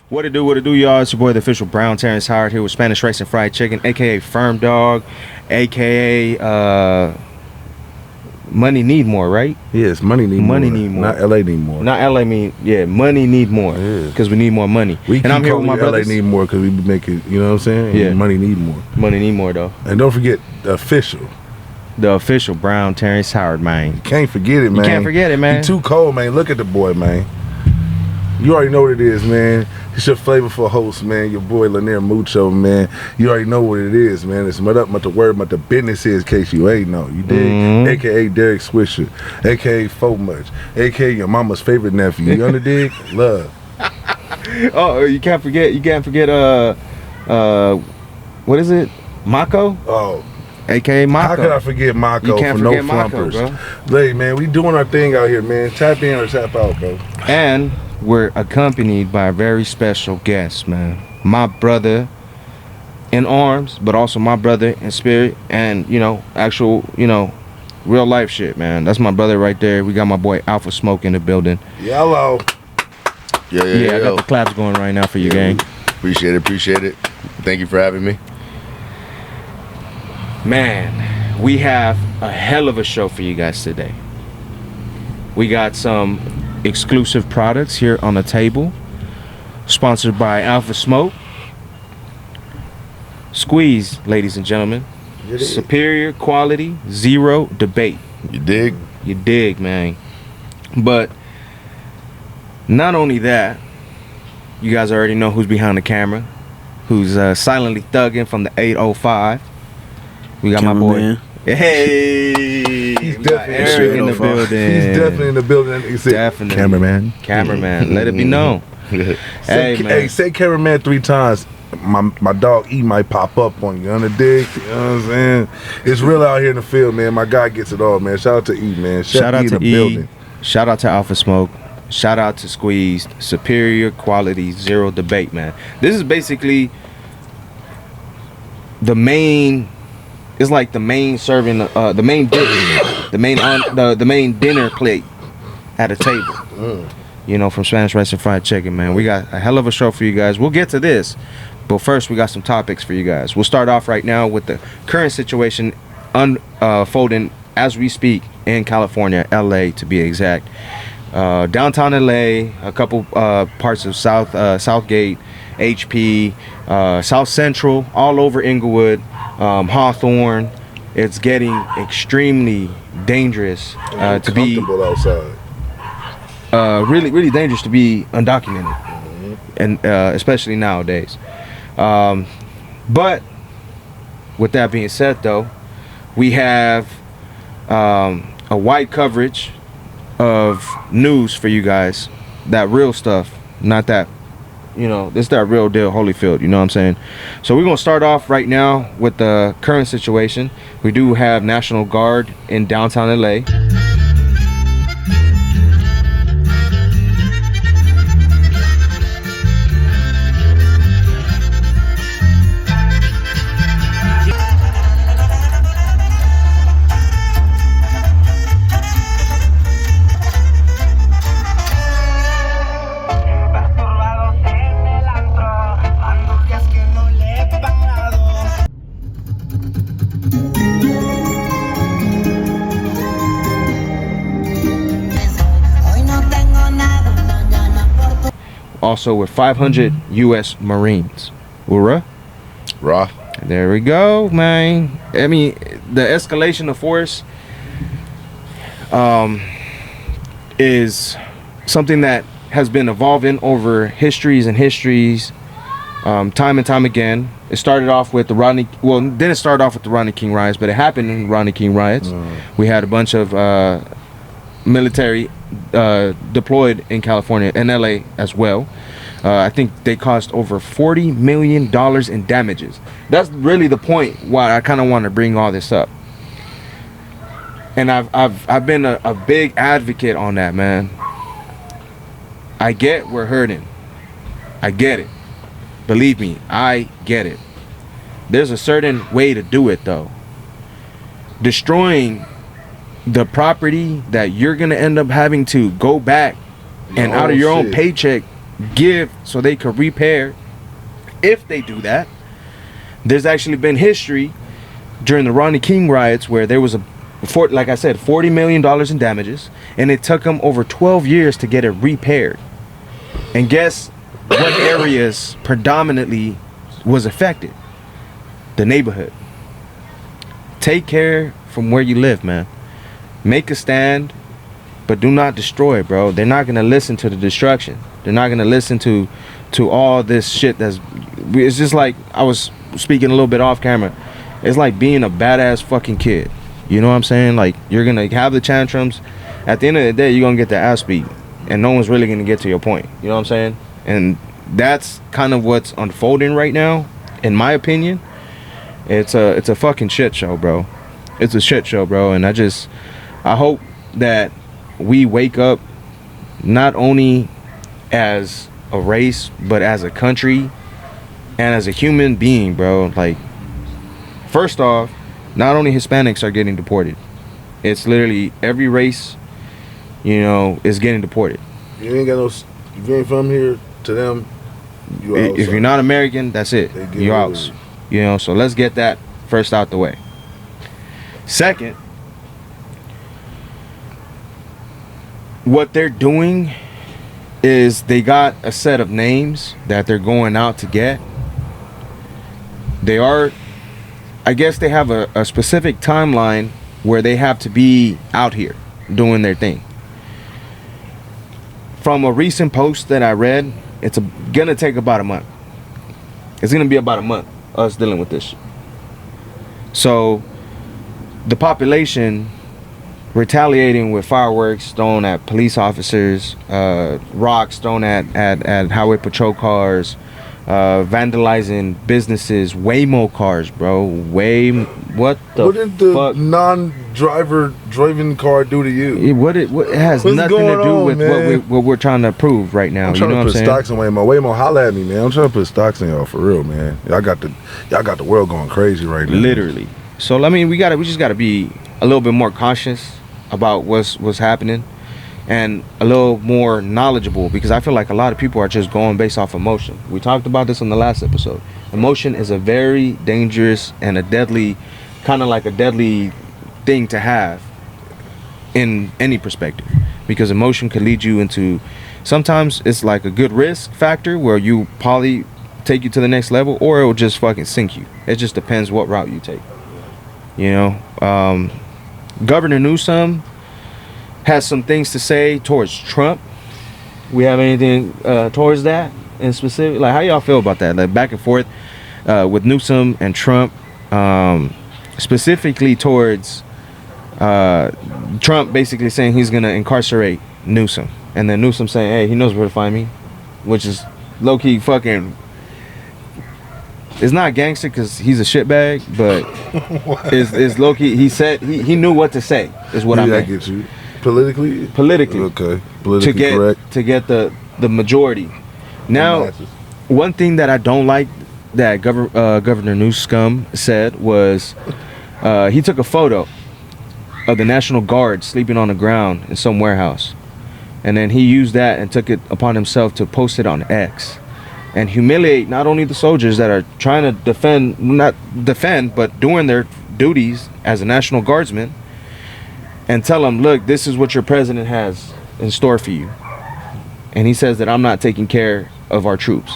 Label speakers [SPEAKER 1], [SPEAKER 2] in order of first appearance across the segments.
[SPEAKER 1] What it do, y'all? It's your boy, the official Brown Terrence Howard, here with Spanish Rice and Fried Chicken, aka Firm Dog, aka Money Need More, right?
[SPEAKER 2] Yes, money need more. Not LA need more.
[SPEAKER 1] Not LA money need more. Because we need more money.
[SPEAKER 2] And I'm here with my brothers. LA need more because we be making, you know what I'm saying?
[SPEAKER 1] Yeah.
[SPEAKER 2] Money need more.
[SPEAKER 1] Money need more, though.
[SPEAKER 2] And don't forget the official.
[SPEAKER 1] The official Brown Terrence Howard, man.
[SPEAKER 2] You can't forget it, man.
[SPEAKER 1] You can't forget it, man.
[SPEAKER 2] He too cold, man. Look at the boy, man. You already know what it is, man. It's your flavorful host, man. Your boy Lanier Mucho, man. You already know what it is, man. It's what the word, what the business is, in case you ain't know. You dig? AKA Derek Swisher, AKA Fo Much, AKA your mama's favorite nephew. You under dig? Love.
[SPEAKER 1] Oh, you can't forget. What is it? Mako?
[SPEAKER 2] Oh.
[SPEAKER 1] AKA Mako.
[SPEAKER 2] How could I forget Mako for no flumpers? Hey, man, we doing our thing out here, man. Tap in or tap out, bro.
[SPEAKER 1] And we're accompanied by a very special guest, man. My brother in arms, but also my brother in spirit, and actual, real life shit, man. That's my brother right there. We got my boy Alpha Smoke in the building.
[SPEAKER 2] Yellow.
[SPEAKER 1] Yeah. I got the claps going right now for you, gang.
[SPEAKER 3] Appreciate it. Thank you for having me.
[SPEAKER 1] Man, we have a hell of a show for you guys today. We got some exclusive products here on the table, sponsored by Alpha Smoke. Squeeze, ladies and gentlemen. Superior quality, zero debate.
[SPEAKER 3] You dig?
[SPEAKER 1] You dig, man. But not only that, you guys already know who's behind the camera, who's silently thugging from the 805. We got my boy. Hey,
[SPEAKER 2] he's definitely in the building. He's definitely in the building.
[SPEAKER 1] Definitely. Cameraman. Let it be known.
[SPEAKER 2] Hey, say cameraman 3 times. My dog E might pop up on you. On the dig. You know what I'm saying? It's real out here in the field, man. My guy gets it all, man. Shout out to E, man.
[SPEAKER 1] Shout out to E.
[SPEAKER 2] Building.
[SPEAKER 1] Shout out to Alpha Smoke. Shout out to Squeezed. Superior quality, zero debate, man. This is basically the main. It's like the main serving, the main dish, the main dinner plate at a table. From Spanish Rice and Fried Chicken, man. We got a hell of a show for you guys. We'll get to this, but first we got some topics for you guys. We'll start off right now with the current situation unfolding as we speak in California, LA to be exact. Downtown LA, a couple parts of Southgate, HP, South Central, all over Inglewood, Hawthorne. It's getting extremely dangerous to be
[SPEAKER 2] outside.
[SPEAKER 1] Really dangerous to be undocumented, and especially nowadays. But with that being said, though, we have a wide coverage of news for you guys. That real stuff, not that. This is that real deal, Holyfield, you know what I'm saying? So we're going to start off right now with the current situation. We do have National Guard in downtown LA. Also with 500 U.S. Marines. Hoorah.
[SPEAKER 3] Raw.
[SPEAKER 1] There we go, man. I mean, the escalation of force is something that has been evolving over histories, time and time again. It started off with the didn't start off with the Rodney King riots, but it happened in Rodney King riots. We had a bunch of military deployed in California and LA as well. I think they cost over $40 million in damages. That's really the point why I kind of want to bring all this up. And I've been a big advocate on that, man. I get we're hurting. I get it. Believe me, I get it. There's a certain way to do it, though. Destroying the property that you're gonna end up having to go back and out of your own paycheck give so they could repair. If they do that, there's actually been history during the Rodney King riots where there was like I said, $40 million in damages, and it took them over 12 years to get it repaired. And guess what areas predominantly was affected? The neighborhood. Take care from where you live, man. Make a stand, but do not destroy, bro. They're not gonna listen to the destruction. They're not gonna listen to all this shit it's just like I was speaking a little bit off camera. It's like being a badass fucking kid. You know what I'm saying? Like, you're gonna have the tantrums. At the end of the day, you're gonna get the ass beat, and no one's really gonna get to your point. You know what I'm saying? And that's kind of what's unfolding right now, in my opinion. It's a fucking shit show, bro. It's a shit show, bro. And I hope that we wake up, not only as a race, but as a country and as a human being, bro. Like, first off, not only Hispanics are getting deported. It's literally every race, you know, is getting deported.
[SPEAKER 2] You ain't got no. If you ain't from here, to them, you out.
[SPEAKER 1] If you're not American, that's it. You're out. You know, so let's get that first out the way. Second, what they're doing is they got a set of names that they're going out to get. I guess they have a specific timeline where they have to be out here doing their thing. From a recent post that I read, it's gonna take about a month. It's gonna be about a month us dealing with this. So the population retaliating with fireworks thrown at police officers, rocks thrown at highway patrol cars, vandalizing businesses, Waymo cars, bro. What did the fuck?
[SPEAKER 2] Non-driver driving car do to you?
[SPEAKER 1] It has nothing to do with what we're trying to prove right now.
[SPEAKER 2] I'm trying
[SPEAKER 1] to
[SPEAKER 2] put stocks in Waymo. Waymo, holla at me, man. I'm trying to put stocks in y'all for real, man. Y'all got the world going crazy right now.
[SPEAKER 1] Literally. So I mean, we just gotta be a little bit more cautious about what's happening, and a little more knowledgeable, because I feel like a lot of people are just going based off emotion. We talked about this in the last episode. Emotion is a very dangerous and a deadly, kind of like a deadly thing to have in any perspective, because emotion could lead you into, sometimes it's like a good risk factor where you probably take you to the next level, or it will just fucking sink you. It just depends what route you take. You know, Governor Newsom has some things to say towards Trump. We have anything towards that in specific? Like, how y'all feel about that? Like, back and forth with Newsom and Trump, specifically towards Trump basically saying he's gonna incarcerate Newsom, and then Newsom saying, hey, he knows where to find me, which is low-key fucking, it's not gangster because he's a shitbag, but it's low-key, he said he knew what to say, is what I mean.
[SPEAKER 2] Get you politically
[SPEAKER 1] okay,
[SPEAKER 2] politically correct,
[SPEAKER 1] to get the majority. Now, one thing that I don't like that Governor Newsom said was he took a photo of the National Guard sleeping on the ground in some warehouse, and then he used that and took it upon himself to post it on X and humiliate not only the soldiers that are trying to not defend, but doing their duties as a National Guardsman, and tell them, look, this is what your president has in store for you. And he says that I'm not taking care of our troops.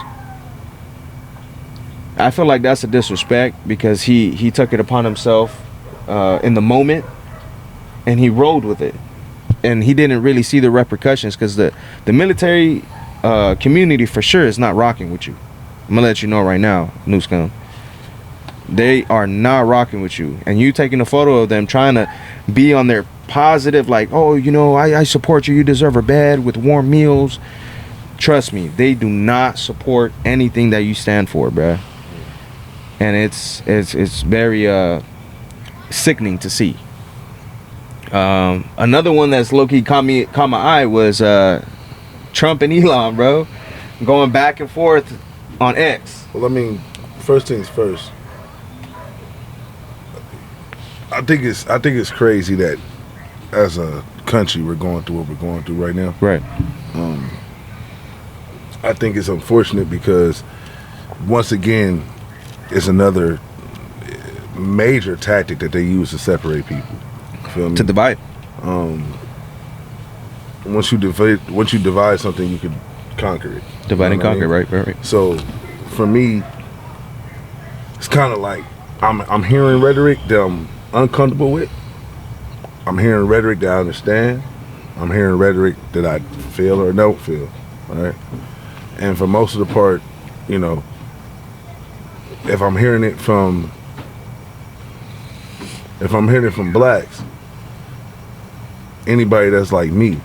[SPEAKER 1] I feel like that's a disrespect, because he took it upon himself in the moment, and he rolled with it, and he didn't really see the repercussions, because the military community for sure is not rocking with you. I'm gonna let you know right now, Newscom. They are not rocking with you, and you taking a photo of them trying to be on their positive, like, oh, you know, I support you, you deserve a bed with warm meals. Trust me, they do not support anything that you stand for, bruh. And it's very sickening to see. Another one that's low-key caught my eye was Trump and Elon, bro, going back and forth on X.
[SPEAKER 2] Well, I mean, first things first. I think it's crazy that as a country we're going through what we're going through right now.
[SPEAKER 1] Right.
[SPEAKER 2] I think it's unfortunate because once again, it's another major tactic that they use to separate people. Feel me?
[SPEAKER 1] To divide.
[SPEAKER 2] Once you divide something, you can conquer it.
[SPEAKER 1] Divide and conquer, right.
[SPEAKER 2] So, for me, it's kind of like I'm hearing rhetoric that I'm uncomfortable with. I'm hearing rhetoric that I understand. I'm hearing rhetoric that I feel or don't feel. All right, and for most of the part, you know, if I'm hearing it from blacks, anybody that's like me,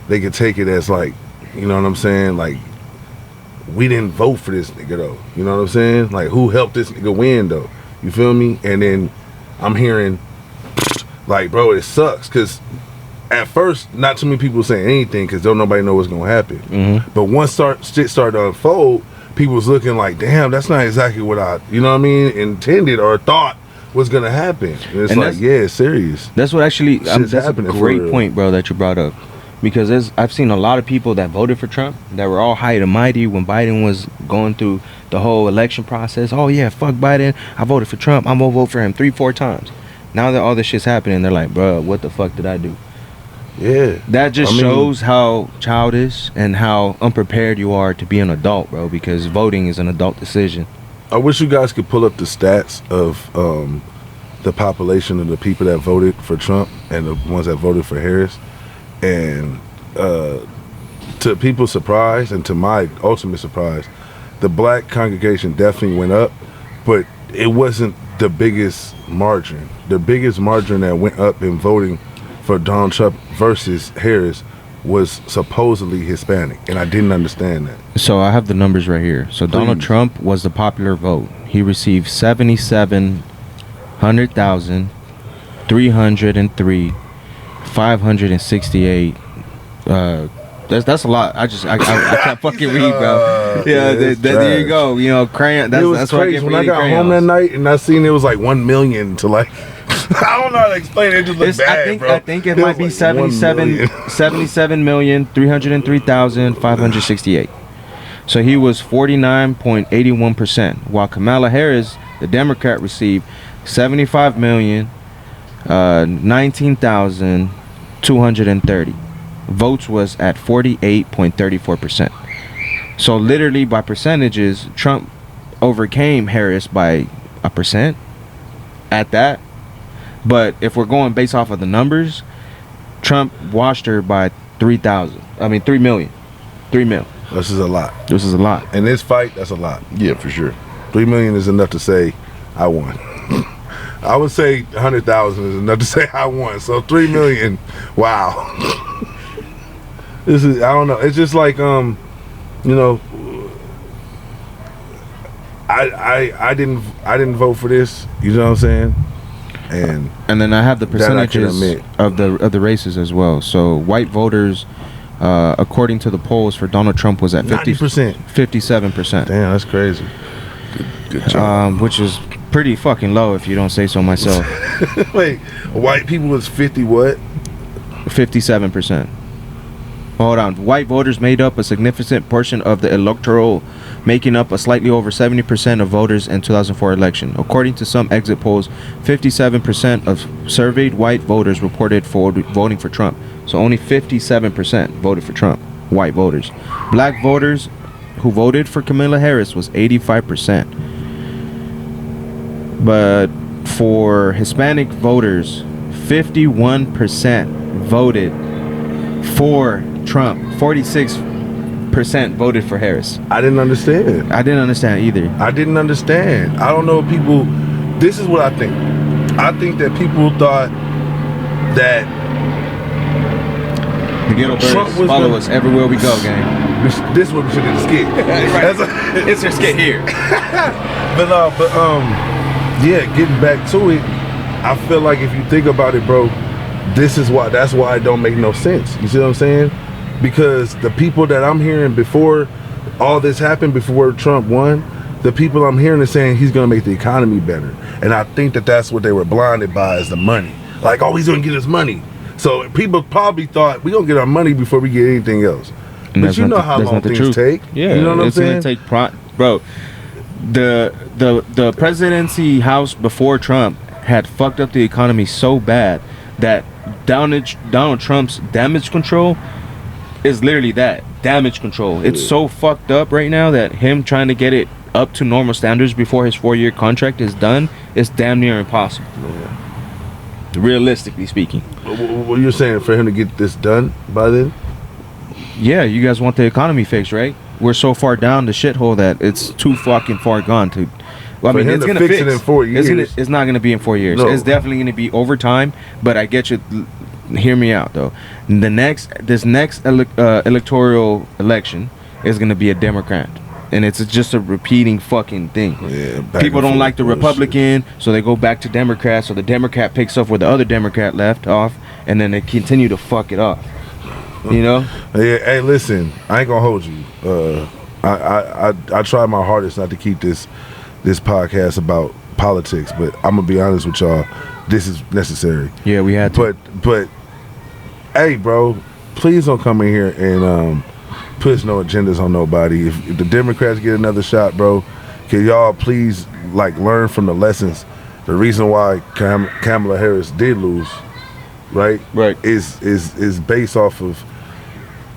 [SPEAKER 2] they could take it as like, you know what I'm saying? Like, we didn't vote for this nigga though. You know what I'm saying? Like, who helped this nigga win though? You feel me? And then I'm hearing, like, bro, it sucks. Because at first, not too many people saying anything because don't nobody know what's going to happen. Mm-hmm. But once shit started to unfold, people was looking like, damn, that's not exactly what I, you know what I mean, intended or thought was going to happen. And it's like, yeah, it's serious.
[SPEAKER 1] That's what actually, that's a great point, bro, that you brought up. Because I've seen a lot of people that voted for Trump that were all high and mighty when Biden was going through the whole election process. Oh, yeah, fuck Biden. I voted for Trump. I'm going to vote for him 3-4 times. Now that all this shit's happening, they're like, bro, what the fuck did I do?
[SPEAKER 2] Yeah.
[SPEAKER 1] That just shows how childish and how unprepared you are to be an adult, bro, because voting is an adult decision.
[SPEAKER 2] I wish you guys could pull up the stats of the population of the people that voted for Trump and the ones that voted for Harris. And to people's surprise and to my ultimate surprise, the black congregation definitely went up, but it wasn't the biggest margin. The biggest margin that went up in voting for Donald Trump versus Harris was supposedly Hispanic, and I didn't understand that.
[SPEAKER 1] So I have the numbers right here. So Donald Trump was the popular vote. He received 77,100,303 568. That's a lot. I can't fucking read, bro. Yeah, there you go. You know, crayon. That's
[SPEAKER 2] crazy. When I got home that night and I seen it was like 1 million to like. I don't know how to explain it. It just looks bad, bro.
[SPEAKER 1] I think it might be 77,303,568. So he was 49.81%, while Kamala Harris, the Democrat, received 19,230. Votes was at 48.34%. So literally by percentages, Trump overcame Harris by 1% at that. But if we're going based off of the numbers, Trump washed her by 3 million. 3 mil.
[SPEAKER 2] This is a lot.
[SPEAKER 1] This is a lot.
[SPEAKER 2] In this fight, that's a lot.
[SPEAKER 3] Yeah, for sure.
[SPEAKER 2] 3 million is enough to say I won. I would say 100,000 is enough to say I won. So 3 million, wow. This is, I don't know. It's just like you know, I didn't vote for this. You know what I'm saying? And
[SPEAKER 1] then I have the percentages of the races as well. So white voters, according to the polls for Donald Trump, was at
[SPEAKER 2] 50%,
[SPEAKER 1] 57%.
[SPEAKER 2] Damn, that's crazy.
[SPEAKER 3] Good job.
[SPEAKER 1] Which is pretty fucking low if you don't say so myself.
[SPEAKER 2] Wait, white people was 50 what?
[SPEAKER 1] 57%. Hold on. White voters made up a significant portion of the electoral, making up a slightly over 70% of voters in 2004 election. According to some exit polls, 57% of surveyed white voters reported for voting for Trump. So only 57% voted for Trump, white voters. Black voters who voted for Kamala Harris was 85%. But for Hispanic voters, 51% voted for Trump. 46% voted for Harris.
[SPEAKER 2] I didn't understand.
[SPEAKER 1] I didn't understand either.
[SPEAKER 2] I didn't understand. I don't know if people. This is what I think. I think that people thought that
[SPEAKER 1] the ghetto birds follow us everywhere we go, gang.
[SPEAKER 2] This is what we should do the skit.
[SPEAKER 1] It's your skit here.
[SPEAKER 2] Yeah, getting back to it, I feel like if you think about it, bro, that's why it don't make no sense. You see what I'm saying? Because the people that I'm hearing before all this happened, before Trump won, the people I'm hearing are saying he's gonna make the economy better. And I think that that's what they were blinded by, is the money. Like, oh, he's gonna get his money. So people probably thought, we're gonna get our money before we get anything else.
[SPEAKER 1] And
[SPEAKER 2] But you know how long things take.
[SPEAKER 1] Yeah,
[SPEAKER 2] you know what I'm saying?
[SPEAKER 1] It's gonna take bro. The presidency house before Trump had fucked up the economy so bad that Donald Trump's damage control is literally that damage control. It's so fucked up right now that him trying to get it up to normal standards before his 4-year contract is done is damn near impossible. Realistically speaking.
[SPEAKER 2] What you're saying, for him to get this done by then?
[SPEAKER 1] Yeah, you guys want the economy fixed, right? We're so far down the shithole that it's too fucking far gone to. Well, I mean, it's gonna fix
[SPEAKER 2] it in 4 years.
[SPEAKER 1] It's not gonna be in 4 years.
[SPEAKER 2] No.
[SPEAKER 1] It's definitely gonna be over time. But I get you. Hear me out though. This next electoral election is gonna be a Democrat, and it's just a repeating fucking thing.
[SPEAKER 2] Yeah,
[SPEAKER 1] people don't like the
[SPEAKER 2] bullshit.
[SPEAKER 1] Republican, so they go back to Democrat. So the Democrat picks up where the other Democrat left off, and then they continue to fuck it up. You know?
[SPEAKER 2] Hey, listen, I ain't gonna hold you. I try my hardest not to keep this podcast about politics, but I'm gonna be honest with y'all. This is necessary.
[SPEAKER 1] Yeah, we had to.
[SPEAKER 2] But, hey, bro, please don't come in here and push no agendas on nobody. If the Democrats get another shot, bro, can y'all please learn from the lessons? The reason why Kamala Harris did lose, right, is based off of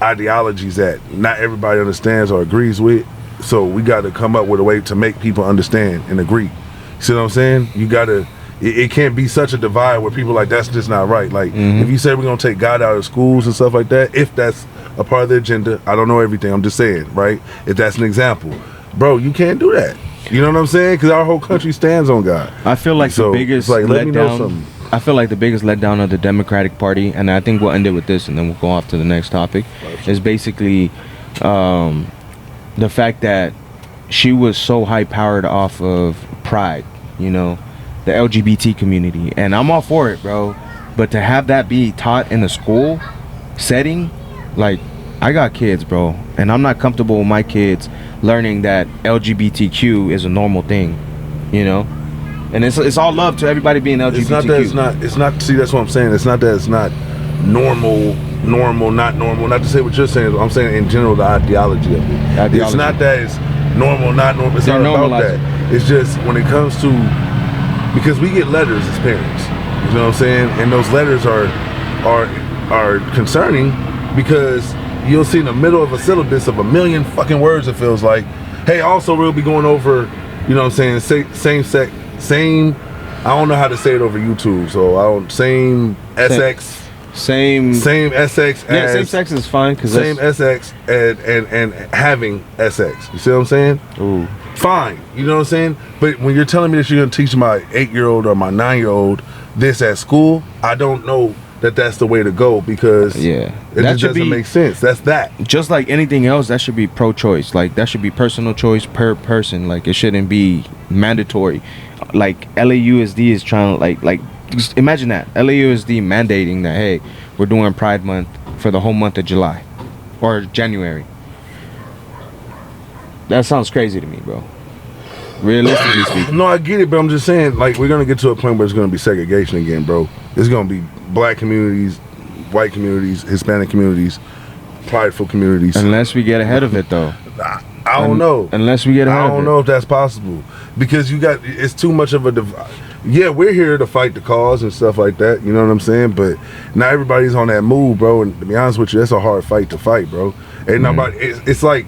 [SPEAKER 2] ideologies that not everybody understands or agrees with. So we got to come up with a way to make people understand and agree. See what I'm saying? You got to. It can't be such a divide where people that's just not right. If you say we're gonna take God out of schools and stuff like that, if that's a part of the agenda, I don't know everything. I'm just saying, right? If that's an example, bro, you can't do that. You know what I'm saying? Because our whole country stands on God.
[SPEAKER 1] I feel like the biggest letdown. I feel like the biggest letdown of the Democratic Party, and I think we'll end it with this, and then we'll go off to the next topic, is basically the fact that she was so high-powered off of pride, you know, the LGBT community. And I'm all for it, bro. But to have that be taught in a school setting, I got kids, bro, and I'm not comfortable with my kids learning that LGBTQ is a normal thing, you know? And it's all love to everybody being LGBTQ.
[SPEAKER 2] It's not that it's not. See, that's what I'm saying. It's not that it's not normal, not normal. Not to say what you're saying. I'm saying in general the ideology of it. It's not that it's normal, not normal. It's not about that. It's just when it comes to, because we get letters as parents. You know what I'm saying? And those letters are concerning because you'll see in the middle of a syllabus of 1 million fucking words, it feels like, hey, also we'll be going over, you know what I'm saying, same, I don't know how to say it over YouTube, so same SX. Same SX.
[SPEAKER 1] Yeah, same sex is fine because
[SPEAKER 2] same SX and having SX. You see what I'm saying?
[SPEAKER 1] Ooh.
[SPEAKER 2] Fine. You know what I'm saying? But when you're telling me that you're gonna teach my 8-year-old or my 9-year-old this at school, I don't know that that's the way to go because it just doesn't make sense. That's that. Just
[SPEAKER 1] like anything else, that should be pro-choice. That should be personal choice per person. It shouldn't be mandatory. LAUSD is trying to just imagine that LAUSD mandating that, hey, we're doing Pride Month for the whole month of July or January. That sounds crazy to me, bro. Realistically speaking.
[SPEAKER 2] No, I get it, but I'm just saying, we're gonna get to a point where it's gonna be segregation again, bro. It's gonna be black communities, white communities, Hispanic communities, prideful communities.
[SPEAKER 1] Unless we get ahead of it, though.
[SPEAKER 2] I don't know.
[SPEAKER 1] Unless we get ahead of it.
[SPEAKER 2] I don't know if that's possible because it's too much of a divide. Yeah, we're here to fight the cause and stuff like that. You know what I'm saying? But not everybody's on that move, bro. And to be honest with you, that's a hard fight to fight, bro. Ain't nobody. It's like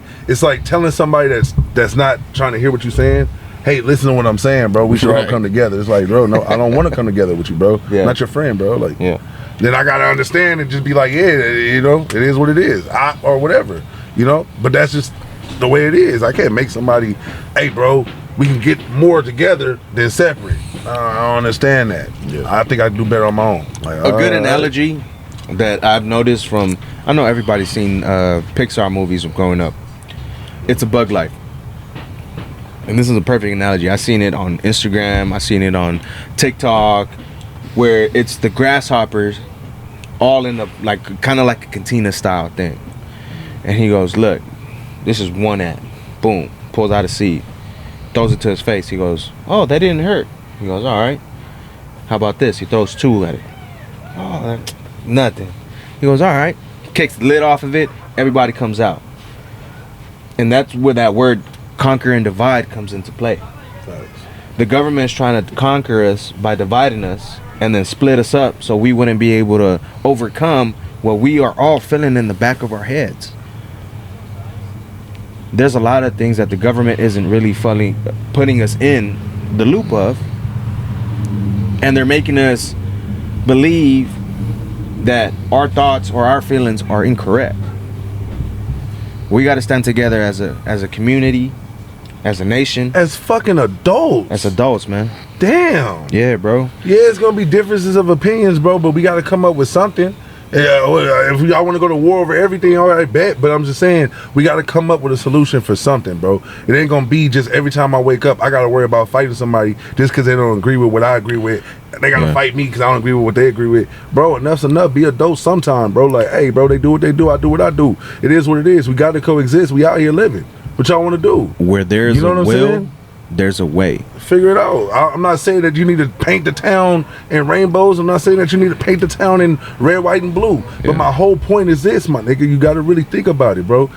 [SPEAKER 2] telling somebody that's not trying to hear what you're saying. Hey, listen to what I'm saying, bro. We should all come together. It's like, bro, no, I don't want to come together with you, bro. Yeah. Not your friend, bro. Then I gotta understand and just be like, yeah, you know, it is what it is, or whatever, you know. But that's just the way it is. I can't make somebody, hey, bro, we can get more together than separate. I don't understand that. Yeah. I think I can do better on my own.
[SPEAKER 1] A good analogy that I've noticed from, I know everybody's seen Pixar movies growing up. It's A Bug Life. And this is a perfect analogy. I seen it on Instagram. I seen it on TikTok, where it's the grasshoppers all in the, kind of like a cantina style thing. And he goes, look, this is one ant. Boom. Pulls out a seed. Throws it to his face. He goes, oh, that didn't hurt. He goes, all right. How about this? He throws 2 at it. Oh, nothing. He goes, all right. Kicks the lid off of it. everybody comes out. And that's where that word conquer and divide comes into play.
[SPEAKER 2] Facts.
[SPEAKER 1] The government is trying to conquer us by dividing us and then split us up so we wouldn't be able to overcome what we are all feeling in the back of our heads. There's a lot of things that the government isn't really fully putting us in the loop of, and they're making us believe that our thoughts or our feelings are incorrect. We got to stand together as a community, as a nation,
[SPEAKER 2] As fucking adults.
[SPEAKER 1] as adults, man.
[SPEAKER 2] Damn.
[SPEAKER 1] Yeah, bro.
[SPEAKER 2] Yeah, it's gonna be differences of opinions, bro, but we gotta come up with something. Yeah, well, if y'all want to go to war over everything, all right, bet. But I'm just saying, we got to come up with a solution for something, bro. It ain't gonna be just every time I wake up, I gotta worry about fighting somebody just because they don't agree with what I agree with. They gotta fight me because I don't agree with what they agree with, bro. Enough's enough. Be adults sometime, bro. Like, hey, bro, they do what they do. I do what I do. It is what it is. We got to coexist. We out here living. What y'all want to do?
[SPEAKER 1] Where there's
[SPEAKER 2] You know
[SPEAKER 1] a
[SPEAKER 2] what I'm
[SPEAKER 1] will,
[SPEAKER 2] saying?
[SPEAKER 1] there's a way.
[SPEAKER 2] Figure it out. I'm not saying that you need to paint the town in rainbows. I'm not saying that you need to paint the town in red, white, and blue. But my whole point is this, my nigga. You got to really think about it, bro.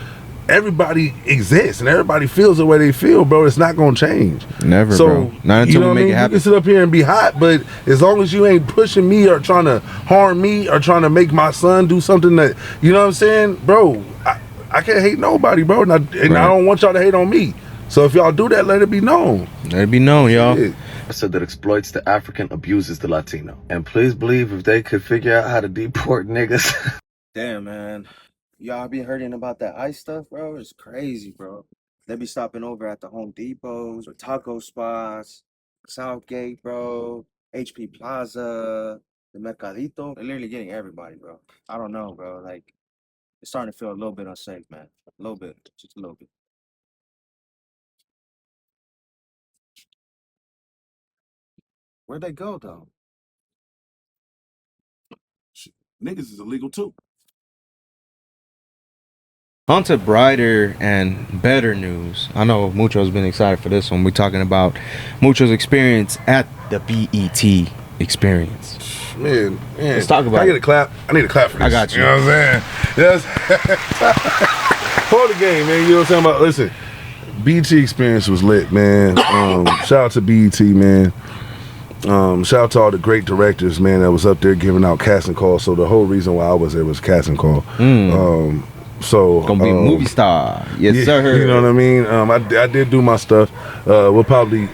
[SPEAKER 2] Everybody exists and everybody feels the way they feel, bro. It's not gonna change.
[SPEAKER 1] Never,
[SPEAKER 2] So,
[SPEAKER 1] bro. Not until
[SPEAKER 2] you know
[SPEAKER 1] we
[SPEAKER 2] what
[SPEAKER 1] make
[SPEAKER 2] I mean?
[SPEAKER 1] it happen.
[SPEAKER 2] You can sit up here and be hot, but as long as you ain't pushing me or trying to harm me or trying to make my son do something that, you know what I'm saying, bro, I can't hate nobody, bro. And I don't want y'all to hate on me. So if y'all do that, let it be known.
[SPEAKER 1] Let it be known, y'all.
[SPEAKER 2] Yeah.
[SPEAKER 4] Said that exploits the African, abuses the Latino. And please believe if they could figure out how to deport niggas.
[SPEAKER 1] Damn, man. Y'all be hearing about that ICE stuff, bro? It's crazy, bro. They be stopping over at the Home Depots or taco spots, Southgate, bro, HP Plaza, the Mercadito. They're literally getting everybody, bro. I don't know, bro. Like, it's starting to feel a little bit unsafe, man. A little bit. Just a little bit. Where'd they go, though?
[SPEAKER 3] Niggas is illegal too.
[SPEAKER 1] On to brighter and better news. I know Mucho's been excited for this one. We're talking about Mucho's experience at the BET experience.
[SPEAKER 2] Man.
[SPEAKER 1] Let's talk about
[SPEAKER 2] Can I get
[SPEAKER 1] it.
[SPEAKER 2] a clap? I need a clap for this.
[SPEAKER 1] I got you.
[SPEAKER 2] You know what I'm saying? Yes. Hold the game, man. You know what I'm saying? About, listen, BET experience was lit, man. Shout out to BET, man. Shout out to all the great directors, man, that was up there giving out casting calls. So the whole reason why I was there was casting call. So
[SPEAKER 1] Gonna be a movie star. Yes,
[SPEAKER 2] yeah,
[SPEAKER 1] sir.
[SPEAKER 2] You know what I mean? I did do my stuff. We'll probably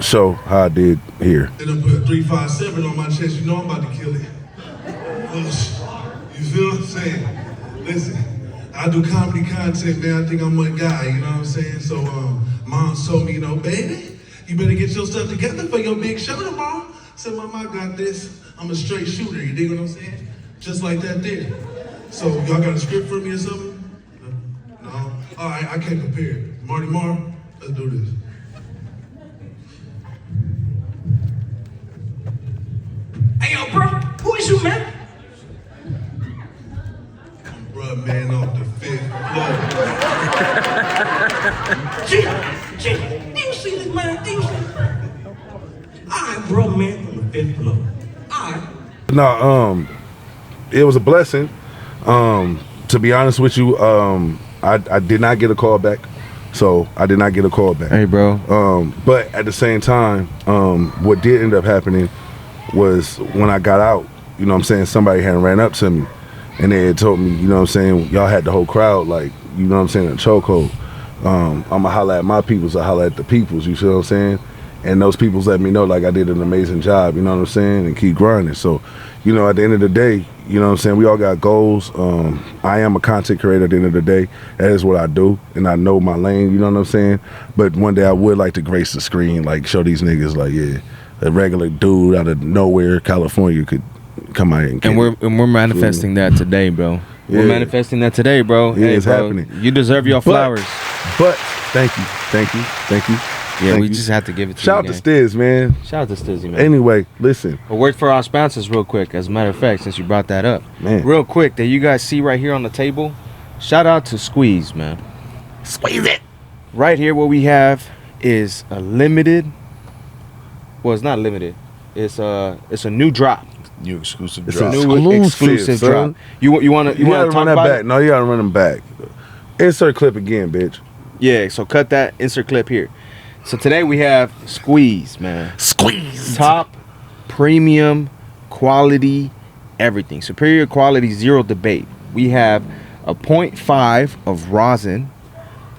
[SPEAKER 2] show how I did here.
[SPEAKER 5] They done put 357 on my chest. You know I'm about to kill it. You feel what I'm saying? Listen, I do comedy content, man. I think I'm one guy. You know what I'm saying? So mom told me, you know, baby, you better get your stuff together for your big show tomorrow. I said, Mom, I got this. I'm a straight shooter. You dig what I'm saying? Just like that there. So y'all got a script for me or something? No? All right, I can't prepare. Marty Marr, let's do this.
[SPEAKER 6] Hey, yo, bro, who is you, man?
[SPEAKER 5] Bruh, man, off the 5th floor.
[SPEAKER 6] Gee, do you see this, man? Do you see this? All right, bro, man, from the 5th floor. All right.
[SPEAKER 2] No, it was a blessing. To be honest with you, I did not get a call back. So I did not get a call back.
[SPEAKER 1] Hey, bro.
[SPEAKER 2] But at the same time, what did end up happening was when I got out, you know what I'm saying, somebody had ran up to me and they had told me, you know what I'm saying, y'all had the whole crowd, like, you know what I'm saying, in a chokehold. I'ma holla at my peoples, I holla at the peoples, you feel what I'm saying? And those peoples let me know, like, I did an amazing job, you know what I'm saying, and keep grinding. So, you know, at the end of the day, you know what I'm saying, we all got goals. I am a content creator at the end of the day. That is what I do, and I know my lane, you know what I'm saying? But one day I would like to grace the screen, like, show these niggas, like, yeah, a regular dude out of nowhere, California, could come out and
[SPEAKER 1] we're manifesting that today, bro.
[SPEAKER 2] Yeah.
[SPEAKER 1] We're manifesting that today, bro.
[SPEAKER 2] Yeah,
[SPEAKER 1] Hey,
[SPEAKER 2] it's
[SPEAKER 1] bro,
[SPEAKER 2] happening.
[SPEAKER 1] You deserve your flowers.
[SPEAKER 2] But thank you.
[SPEAKER 1] Yeah,
[SPEAKER 2] Thank
[SPEAKER 1] we
[SPEAKER 2] you.
[SPEAKER 1] just have to give it to
[SPEAKER 2] Shout
[SPEAKER 1] you.
[SPEAKER 2] out to Stiz, man.
[SPEAKER 1] Shout out to Stizzy, man.
[SPEAKER 2] Anyway, listen,
[SPEAKER 1] A word for our sponsors real quick, as a matter of fact, since you brought that up.
[SPEAKER 2] Man.
[SPEAKER 1] Real quick, that you guys see right here on the table, shout out to Squeeze, man.
[SPEAKER 2] squeeze it.
[SPEAKER 1] Right here, what we have is a limited, well, it's not limited, it's a new drop.
[SPEAKER 2] New exclusive It's
[SPEAKER 1] It's a
[SPEAKER 2] drop.
[SPEAKER 1] new exclusive
[SPEAKER 2] son.
[SPEAKER 1] drop. You want to
[SPEAKER 2] You gotta
[SPEAKER 1] talk
[SPEAKER 2] run that
[SPEAKER 1] about
[SPEAKER 2] back.
[SPEAKER 1] it?
[SPEAKER 2] No, you gotta run them back. Insert clip again, bitch.
[SPEAKER 1] Yeah, so cut that, insert clip here. So today we have Squeeze, man.
[SPEAKER 2] Squeeze.
[SPEAKER 1] Top premium quality everything. Superior quality, zero debate. We have a 0.5 of rosin.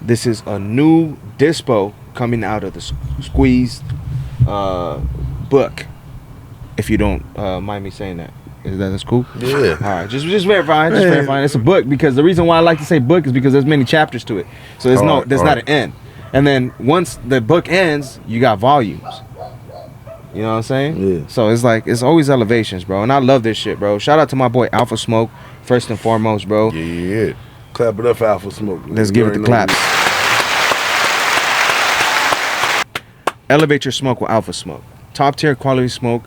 [SPEAKER 1] This is a new dispo coming out of the Squeeze book. If you don't mind me saying that. That's cool?
[SPEAKER 2] Yeah.
[SPEAKER 1] All right, just verifying, verifying. It's a book because the reason why I like to say book is because there's many chapters to it. So there's there's not an end. And then once the book ends, you got volumes. You know what I'm saying?
[SPEAKER 2] Yeah.
[SPEAKER 1] So it's like, it's always elevations, bro. And I love this shit, bro. Shout out to my boy Alpha Smoke, first and foremost, bro.
[SPEAKER 2] Yeah. Clap it up for Alpha Smoke.
[SPEAKER 1] Let's give it the clap. Elevate your smoke with Alpha Smoke. Top tier quality smoke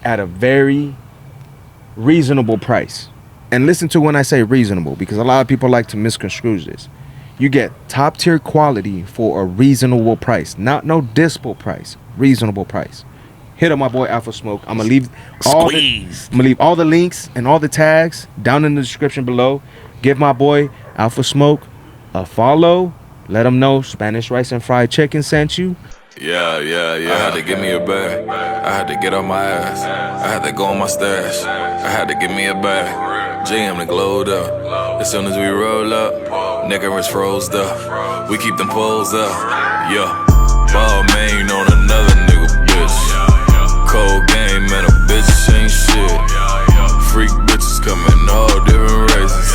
[SPEAKER 1] at a very reasonable price. And listen to when I say reasonable, because a lot of people like to misconstrue this. You get top tier quality for a reasonable price, not no dispo price, reasonable price. Hit up my boy Alpha Smoke. I'm gonna leave all the links and all the tags down in the description below. Give my boy Alpha Smoke a follow. Let him know Spanish Rice and Fried Chicken sent you.
[SPEAKER 7] Yeah. I had to give me a bag. I had to get off my ass. I had to go on my stash. I had to give me a bag. Jam the glowed up. As soon as we roll up, nigga was froze up. We keep them poles up. Yeah. Ball main on another nigga bitch. Cold game and a bitch ain't shit. Freak bitches coming all different races.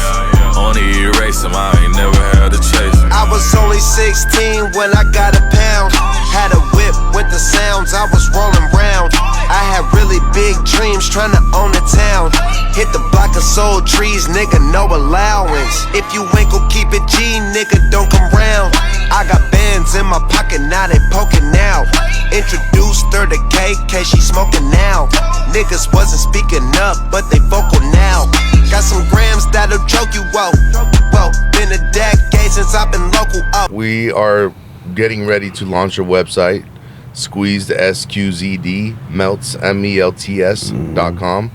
[SPEAKER 7] Only erase them, I ain't never had to chase them.
[SPEAKER 8] I was only 16 when I got a pound. Had a whip with the sounds, I was rolling round. I had really big dreams trying to own a town. Hit the block of soul trees, nigga, no allowance. If you ain't gon' keep it G, nigga, don't come round. I got bands in my pocket, now they poking out. Introduced her to KK, she smoking now. Niggas wasn't speaking up, but they vocal now. Got some grams that'll choke you, whoa. Been a decade since I've been local up.
[SPEAKER 9] We are getting ready to launch a website, Squeezed SQZD melts melts.com.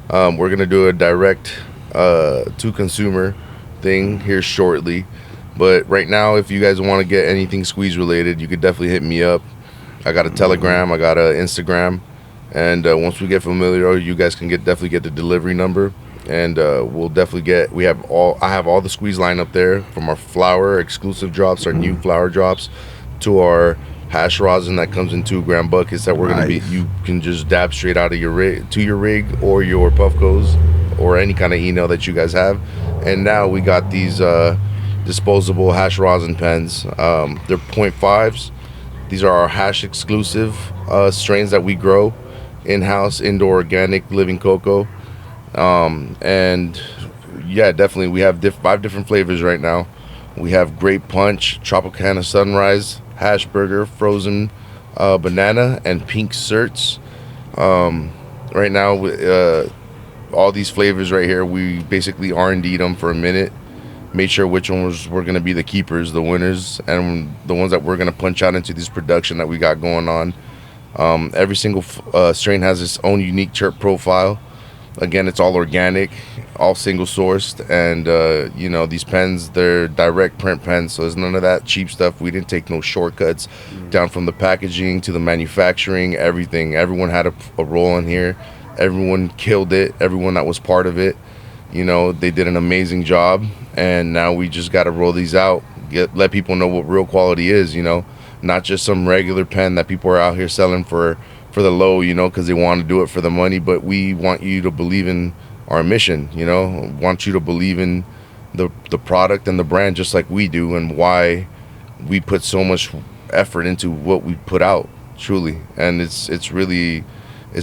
[SPEAKER 9] We're gonna do a direct to consumer thing here shortly, but right now, if you guys want to get anything Squeeze related, you could definitely hit me up. I got a Telegram, I got a Instagram, and once we get familiar, you guys can definitely get the delivery number, and we'll definitely get. I have all the Squeeze line up there, from our flower exclusive drops, our new flower drops, to our hash rosin that comes in 2-gram buckets that we're gonna be. You can just dab straight out of your rig to your rig or your Puffcos or any kind of email that you guys have. And now we got these disposable hash rosin pens. They're 0.5s. These are our hash exclusive strains that we grow in-house, indoor organic living cocoa. And yeah, definitely we have 5 different flavors right now. We have grape punch, Tropicana sunrise, hash burger, frozen banana, and pink certs. Right now, all these flavors right here, we basically R&D'd them for a minute, made sure which ones were going to be the keepers, the winners, and the ones that we're going to punch out into this production that we got going on. Every single strain has its own unique chirp profile. Again, it's all organic, all single sourced, and you know, these pens, they're direct print pens, so there's none of that cheap stuff. We didn't take no shortcuts down from the packaging to the manufacturing, everything. Everyone had a role in here. Everyone killed it. Everyone that was part of it, you know, they did an amazing job, and now we just got to roll these out, let people know what real quality is, you know, not just some regular pen that people are out here selling for the low, you know, because they want to do it for the money. But we want you to believe in our mission, you know, want you to believe in the product and the brand just like we do, and why we put so much effort into what we put out, truly. And it's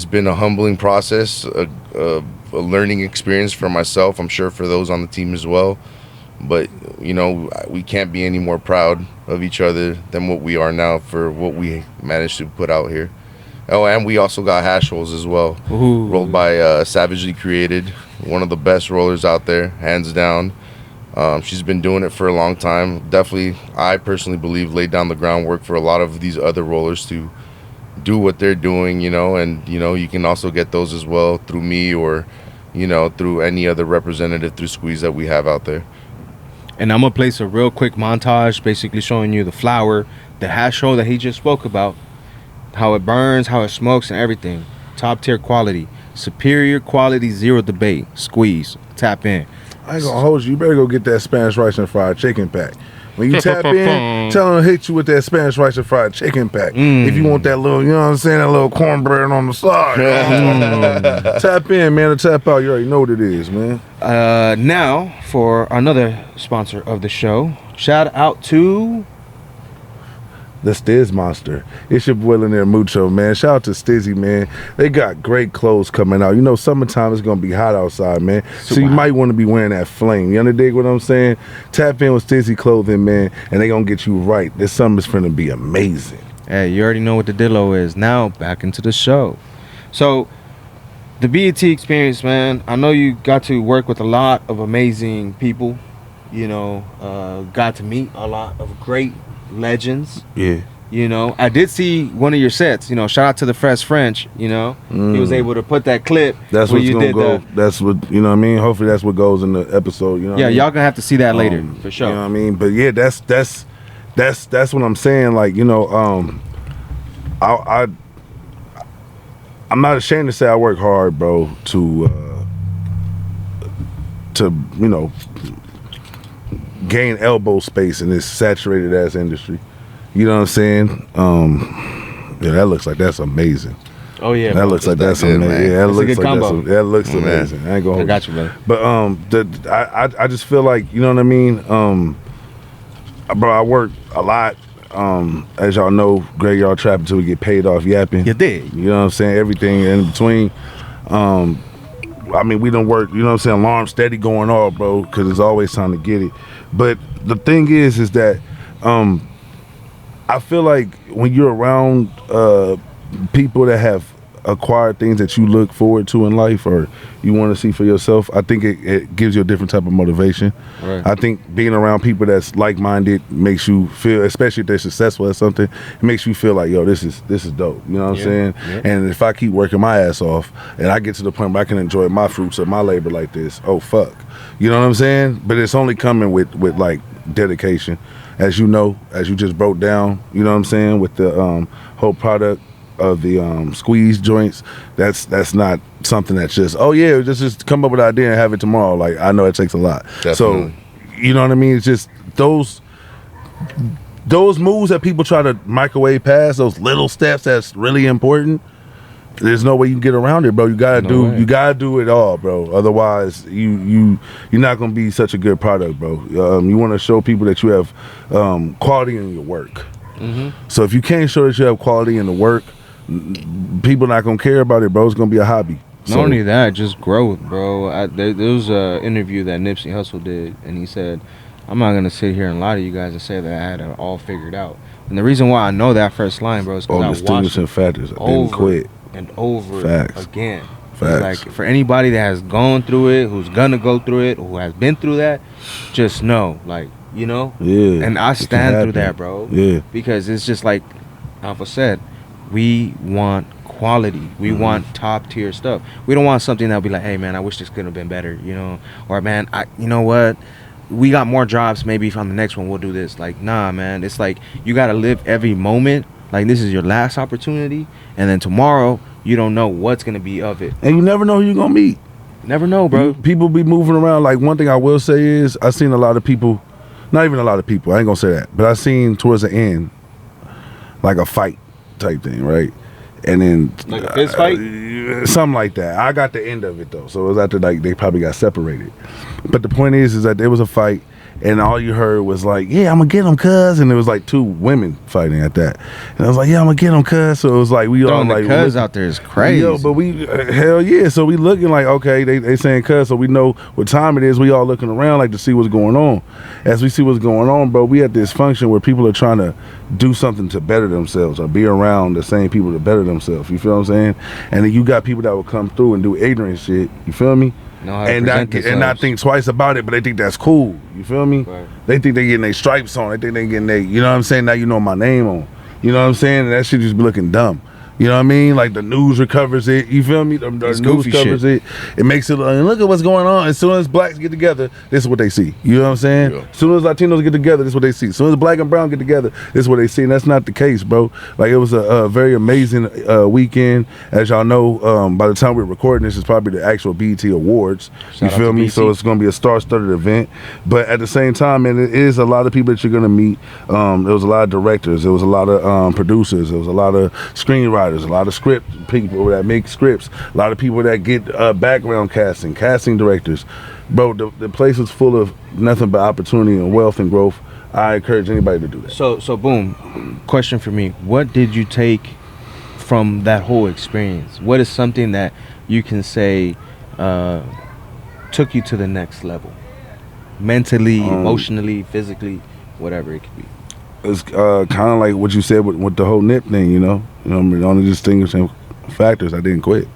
[SPEAKER 9] been a humbling process, a learning experience for myself, I'm sure for those on the team as well. But you know, we can't be any more proud of each other than what we are now for what we managed to put out here. Oh, and we also got hash rolls as well. Ooh. Rolled by Savagely Created, one of the best rollers out there, hands down. She's been doing it for a long time. Definitely, I personally believe, laid down the groundwork for a lot of these other rollers to do what they're doing, you know, and you know, you can also get those as well through me or, you know, through any other representative through Squeeze that we have out there.
[SPEAKER 1] And I'm gonna place a real quick montage, basically showing you the flower, the hash roll that he just spoke about, how it burns, how it smokes, and everything. Top tier quality, superior quality, zero debate. Squeeze, tap in.
[SPEAKER 2] I ain't gonna hold you. You better go get that Spanish rice and fried chicken pack. When you tap in, tell them to hit you with that Spanish rice and fried chicken pack. If you want that little, you know what I'm saying, that little cornbread on the side. Tap in, man, or tap out. You already know what it is, man.
[SPEAKER 1] Now, for another sponsor of the show, shout out to
[SPEAKER 2] the Stiz Monster. It's your boy Lanier Mucho, man. Shout out to Stizzy, man. They got great clothes coming out. You know, summertime is gonna be hot outside, man. So you might want to be wearing that flame. You understand what I'm saying? Tap in with Stizzy clothing, man, and they gonna get you right. This summer's finna be amazing.
[SPEAKER 1] Hey, you already know what the dillo is. Now back into the show. So the BET experience, man. I know you got to work with a lot of amazing people. You know, got to meet a lot of great legends.
[SPEAKER 2] Yeah.
[SPEAKER 1] You know, I did see one of your sets. You know, shout out to the Fresh French. You know, he was able to put that clip.
[SPEAKER 2] That's what's gonna go. That's what, you know what I mean. Hopefully, that's what goes in the episode. You know.
[SPEAKER 1] Yeah,
[SPEAKER 2] what I mean?
[SPEAKER 1] y'all gonna have to see that later for sure.
[SPEAKER 2] You know what I mean. But yeah, that's what I'm saying. Like, you know, I'm not ashamed to say I work hard, bro, to you know, gain elbow space in this saturated ass industry. You know what I'm saying? Yeah, that looks like that's amazing.
[SPEAKER 1] Oh yeah,
[SPEAKER 2] that looks like that's amazing. Yeah, that looks like
[SPEAKER 1] combo.
[SPEAKER 2] that looks amazing. I ain't gonna.
[SPEAKER 1] I got you, brother.
[SPEAKER 2] But I just feel like, you know what I mean. Bro, I work a lot. As y'all know, graveyard trap until we get paid off yapping.
[SPEAKER 1] You did.
[SPEAKER 2] You know what I'm saying? Everything in between. I mean, we don't work, you know what I'm saying, alarm steady going off, bro, because there's always time to get it. But the thing is that I feel like when you're around people that have acquired things that you look forward to in life or you want to see for yourself, I think it gives you a different type of motivation.
[SPEAKER 1] Right.
[SPEAKER 2] I think being around people that's like-minded makes you feel, especially if they're successful at something, it makes you feel like, yo, this is dope. You know what I'm saying? Yeah. And if I keep working my ass off and I get to the point where I can enjoy my fruits of my labor like this, oh fuck. You know what I'm saying? But it's only coming with like dedication. As you know, as you just broke down, you know what I'm saying, with the whole product of the squeeze joints, that's not something that's just, oh yeah, just come up with an idea and have it tomorrow. Like, I know it takes a lot.
[SPEAKER 9] Definitely.
[SPEAKER 2] So, you know what I mean? It's just those moves that people try to microwave past, those little steps that's really important. There's no way you can get around it, bro. You gotta do it all, bro. Otherwise, you're not gonna be such a good product, bro. You want to show people that you have quality in your work.
[SPEAKER 1] Mm-hmm.
[SPEAKER 2] So if you can't show that you have quality in the work, people not gonna care about it, bro. It's gonna be a hobby.
[SPEAKER 1] Not only that, just growth, bro. There was an interview that Nipsey Hussle did, and he said, I'm not gonna sit here and lie to you guys and say that I had it all figured out. And the reason why I know that first line, bro, is because I watched
[SPEAKER 2] and factors. I didn't quit.
[SPEAKER 1] And over
[SPEAKER 2] Facts.
[SPEAKER 1] again.
[SPEAKER 2] Facts.
[SPEAKER 1] Like, for anybody that has gone through it, who's gonna go through it, who has been through that, just know, like, you know.
[SPEAKER 2] Yeah.
[SPEAKER 1] And I stand through that, bro.
[SPEAKER 2] Yeah.
[SPEAKER 1] Because it's just like Alpha said, we want quality. We want top tier stuff. We don't want something that'll be like, hey man, I wish this could have been better, you know, or man, you know what? We got more jobs. Maybe if on the next one we'll do this. Like, nah, man. It's like you gotta live every moment. Like, this is your last opportunity, and then tomorrow you don't know what's gonna be of it,
[SPEAKER 2] and you never know who you're gonna meet.
[SPEAKER 1] Never know, bro.
[SPEAKER 2] People be moving around. Like, one thing I will say is I've seen a lot of people, not even a lot of people, I ain't gonna say that, but I've seen towards the end like a fight type thing, right? And then
[SPEAKER 1] like a fist fight,
[SPEAKER 2] something like that. I got the end of it though, so it was after, like, they probably got separated. But the point is that there was a fight, and all you heard was like, yeah, I'm gonna get him, cuz. And there was like two women fighting at that. And I was like, yeah, I'm gonna get him, cuz. So it was like, we all like,
[SPEAKER 1] cuz out there is crazy.
[SPEAKER 2] Yo, but we, hell yeah. So we looking like, okay, they saying cuz, so we know what time it is. We all looking around like to see what's going on. As we see what's going on, bro, we at this function where people are trying to do something to better themselves or be around the same people to better themselves. You feel what I'm saying? And then you got people that will come through and do ignorant shit. You feel me? And not think twice about it, but they think that's cool. You feel me?
[SPEAKER 1] Right.
[SPEAKER 2] They think they getting their stripes on. They think they getting their, you know what I'm saying? Now you know my name on. You know what I'm saying? And that shit just be looking dumb. You know what I mean? Like the news recovers it. You feel me? The news covers it. It makes it look at what's going on. As soon as blacks get together, this is what they see. You know what I'm saying?
[SPEAKER 9] Yeah.
[SPEAKER 2] As soon as Latinos get together, this is what they see. As soon as black and brown get together, this is what they see. And that's not the case, bro. Like it was a very amazing weekend. As y'all know, by the time we're recording this, is probably the actual BET Awards. You feel me? So it's gonna be a star-studded event. But at the same time, man, it is a lot of people that you're gonna meet. There was a lot of directors. There was a lot of producers. There was a lot of screenwriters. A lot of script people that make scripts, a lot of people that get background casting directors. Bro, the place is full of nothing but opportunity and wealth and growth. I encourage anybody to do that.
[SPEAKER 1] So boom, question for me. What did you take from that whole experience? What is something that you can say took you to the next level? Mentally, emotionally, physically, whatever it could be.
[SPEAKER 2] It's kind of like what you said with the whole nip thing, you know. The only distinguishing factors, I didn't quit.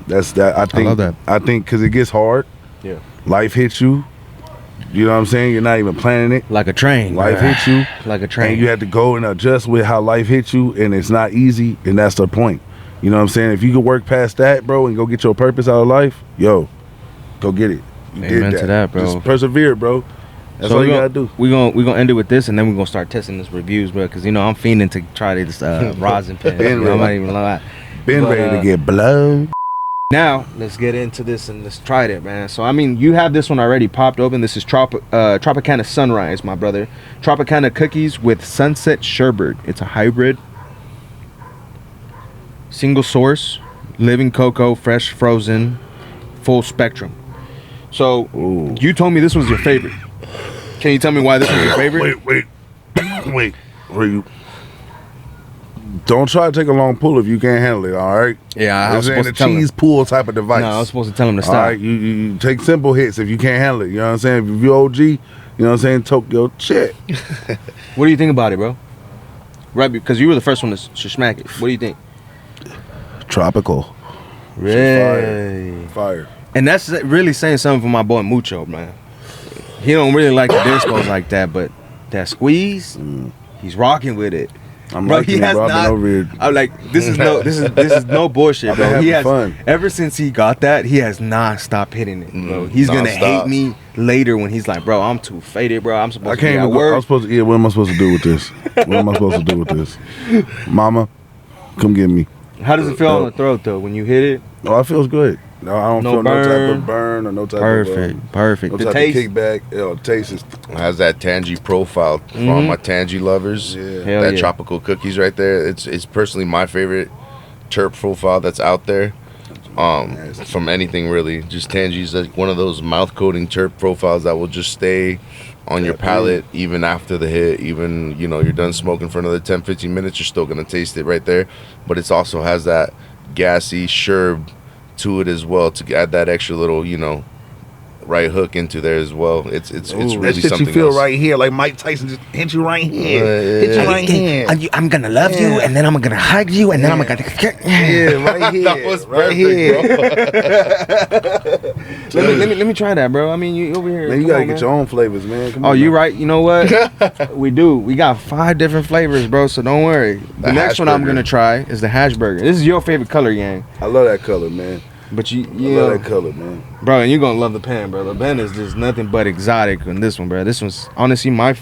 [SPEAKER 2] That's that. I think.
[SPEAKER 1] I love that.
[SPEAKER 2] I think because it gets hard.
[SPEAKER 1] Yeah.
[SPEAKER 2] Life hits you. You know what I'm saying? You're not even planning it.
[SPEAKER 1] Like a train.
[SPEAKER 2] Life hits you.
[SPEAKER 1] Like a train.
[SPEAKER 2] And you have to go and adjust with how life hits you, and it's not easy, and that's the point. You know what I'm saying? If you can work past that, bro, and go get your purpose out of life, yo, go get it. You
[SPEAKER 1] Amen to that, bro.
[SPEAKER 2] Just persevere, bro. That's all you gotta do.
[SPEAKER 1] We're gonna end it with this, and then we're gonna start testing this reviews, bro. Because I'm fiending to try this ROSIN pen. I'm not even lie.
[SPEAKER 2] Been ready to get blown.
[SPEAKER 1] Now let's get into this and let's try it, man. So I mean, you have this one already popped open. This is Tropicana Sunrise, my brother. Tropicana cookies with sunset sherbet. It's a hybrid, single source, living cocoa, fresh frozen, full spectrum. So you told me this was your favorite. Can you tell me why this was your favorite?
[SPEAKER 2] Wait. Don't try to take a long pull if you can't handle it, all right?
[SPEAKER 1] Yeah, I was
[SPEAKER 2] This ain't
[SPEAKER 1] supposed
[SPEAKER 2] a
[SPEAKER 1] to tell him.
[SPEAKER 2] cheese pool type of device.
[SPEAKER 1] No, I was supposed to tell him to stop.
[SPEAKER 2] All right, you take simple hits if you can't handle it. You know what I'm saying? If you're OG, you know what I'm saying? Tokyo shit.
[SPEAKER 1] What do you think about it, bro? Right, because you were the first one to smack it. What do you think?
[SPEAKER 2] Tropical.
[SPEAKER 1] Really?
[SPEAKER 2] Fire.
[SPEAKER 1] And that's really saying something for my boy Mucho, man. He don't really like the dispos like that, but that squeeze, he's rocking with it.
[SPEAKER 2] I'm
[SPEAKER 1] Bro,
[SPEAKER 2] liking
[SPEAKER 1] he
[SPEAKER 2] it,
[SPEAKER 1] has
[SPEAKER 2] bro. I've been
[SPEAKER 1] not.
[SPEAKER 2] over here.
[SPEAKER 1] I'm like, this is no bullshit,
[SPEAKER 2] I've been
[SPEAKER 1] bro. He
[SPEAKER 2] having
[SPEAKER 1] has
[SPEAKER 2] fun.
[SPEAKER 1] ever since he got that, he has not stopped hitting it, bro. He's gonna hate me later when he's like, bro, I'm too faded, bro. I'm supposed to be at work.
[SPEAKER 2] I'm supposed to. Yeah, what am I supposed to do with this? What am I supposed to do with this? Mama, come get me.
[SPEAKER 1] How does it feel on the throat though when you hit it?
[SPEAKER 2] Oh, it feels good. No, I don't feel no type of burn or no type of
[SPEAKER 1] perfect.
[SPEAKER 2] No
[SPEAKER 1] The
[SPEAKER 2] type
[SPEAKER 1] taste,
[SPEAKER 2] of kickback. Taste is
[SPEAKER 9] It has that tangy profile for all my tangy lovers.
[SPEAKER 2] Yeah.
[SPEAKER 1] Hell
[SPEAKER 9] That
[SPEAKER 1] yeah.
[SPEAKER 9] tropical cookies right there. It's personally my favorite terp profile that's out there. From anything really. Just tangy's like one of those mouth coating terp profiles that will just stay on your palate even after the hit. Even you're done smoking for another 10-15 minutes, you're still gonna taste it right there. But it also has that gassy sherb to it as well to add that extra little right hook into there as well. It's really
[SPEAKER 2] that shit
[SPEAKER 9] something
[SPEAKER 2] you feel
[SPEAKER 9] else.
[SPEAKER 2] right here, like Mike Tyson just hit you right here. Hit you right here.
[SPEAKER 1] I'm gonna love you, and then I'm gonna hug you, and then I'm gonna.
[SPEAKER 2] Yeah, right here.
[SPEAKER 9] That was
[SPEAKER 2] right
[SPEAKER 9] perfect,
[SPEAKER 2] here.
[SPEAKER 1] Let me try that, bro. I mean, you over here.
[SPEAKER 2] Man, you
[SPEAKER 1] come
[SPEAKER 2] gotta
[SPEAKER 1] on,
[SPEAKER 2] get
[SPEAKER 1] man.
[SPEAKER 2] your own flavors, man. Come
[SPEAKER 1] Oh,
[SPEAKER 2] on,
[SPEAKER 1] you
[SPEAKER 2] man.
[SPEAKER 1] right. You know what? We do. We got 5 different flavors, bro. So don't worry. The next
[SPEAKER 9] hash
[SPEAKER 1] one I'm
[SPEAKER 9] burger.
[SPEAKER 1] gonna try is the hash burger. This is your favorite color, Yang.
[SPEAKER 2] I love that color, man.
[SPEAKER 1] But you
[SPEAKER 2] I
[SPEAKER 1] know,
[SPEAKER 2] love that color, man.
[SPEAKER 1] bro, and you're gonna love the pen, bro. The pen is just nothing but exotic on this one, bro. This one's honestly my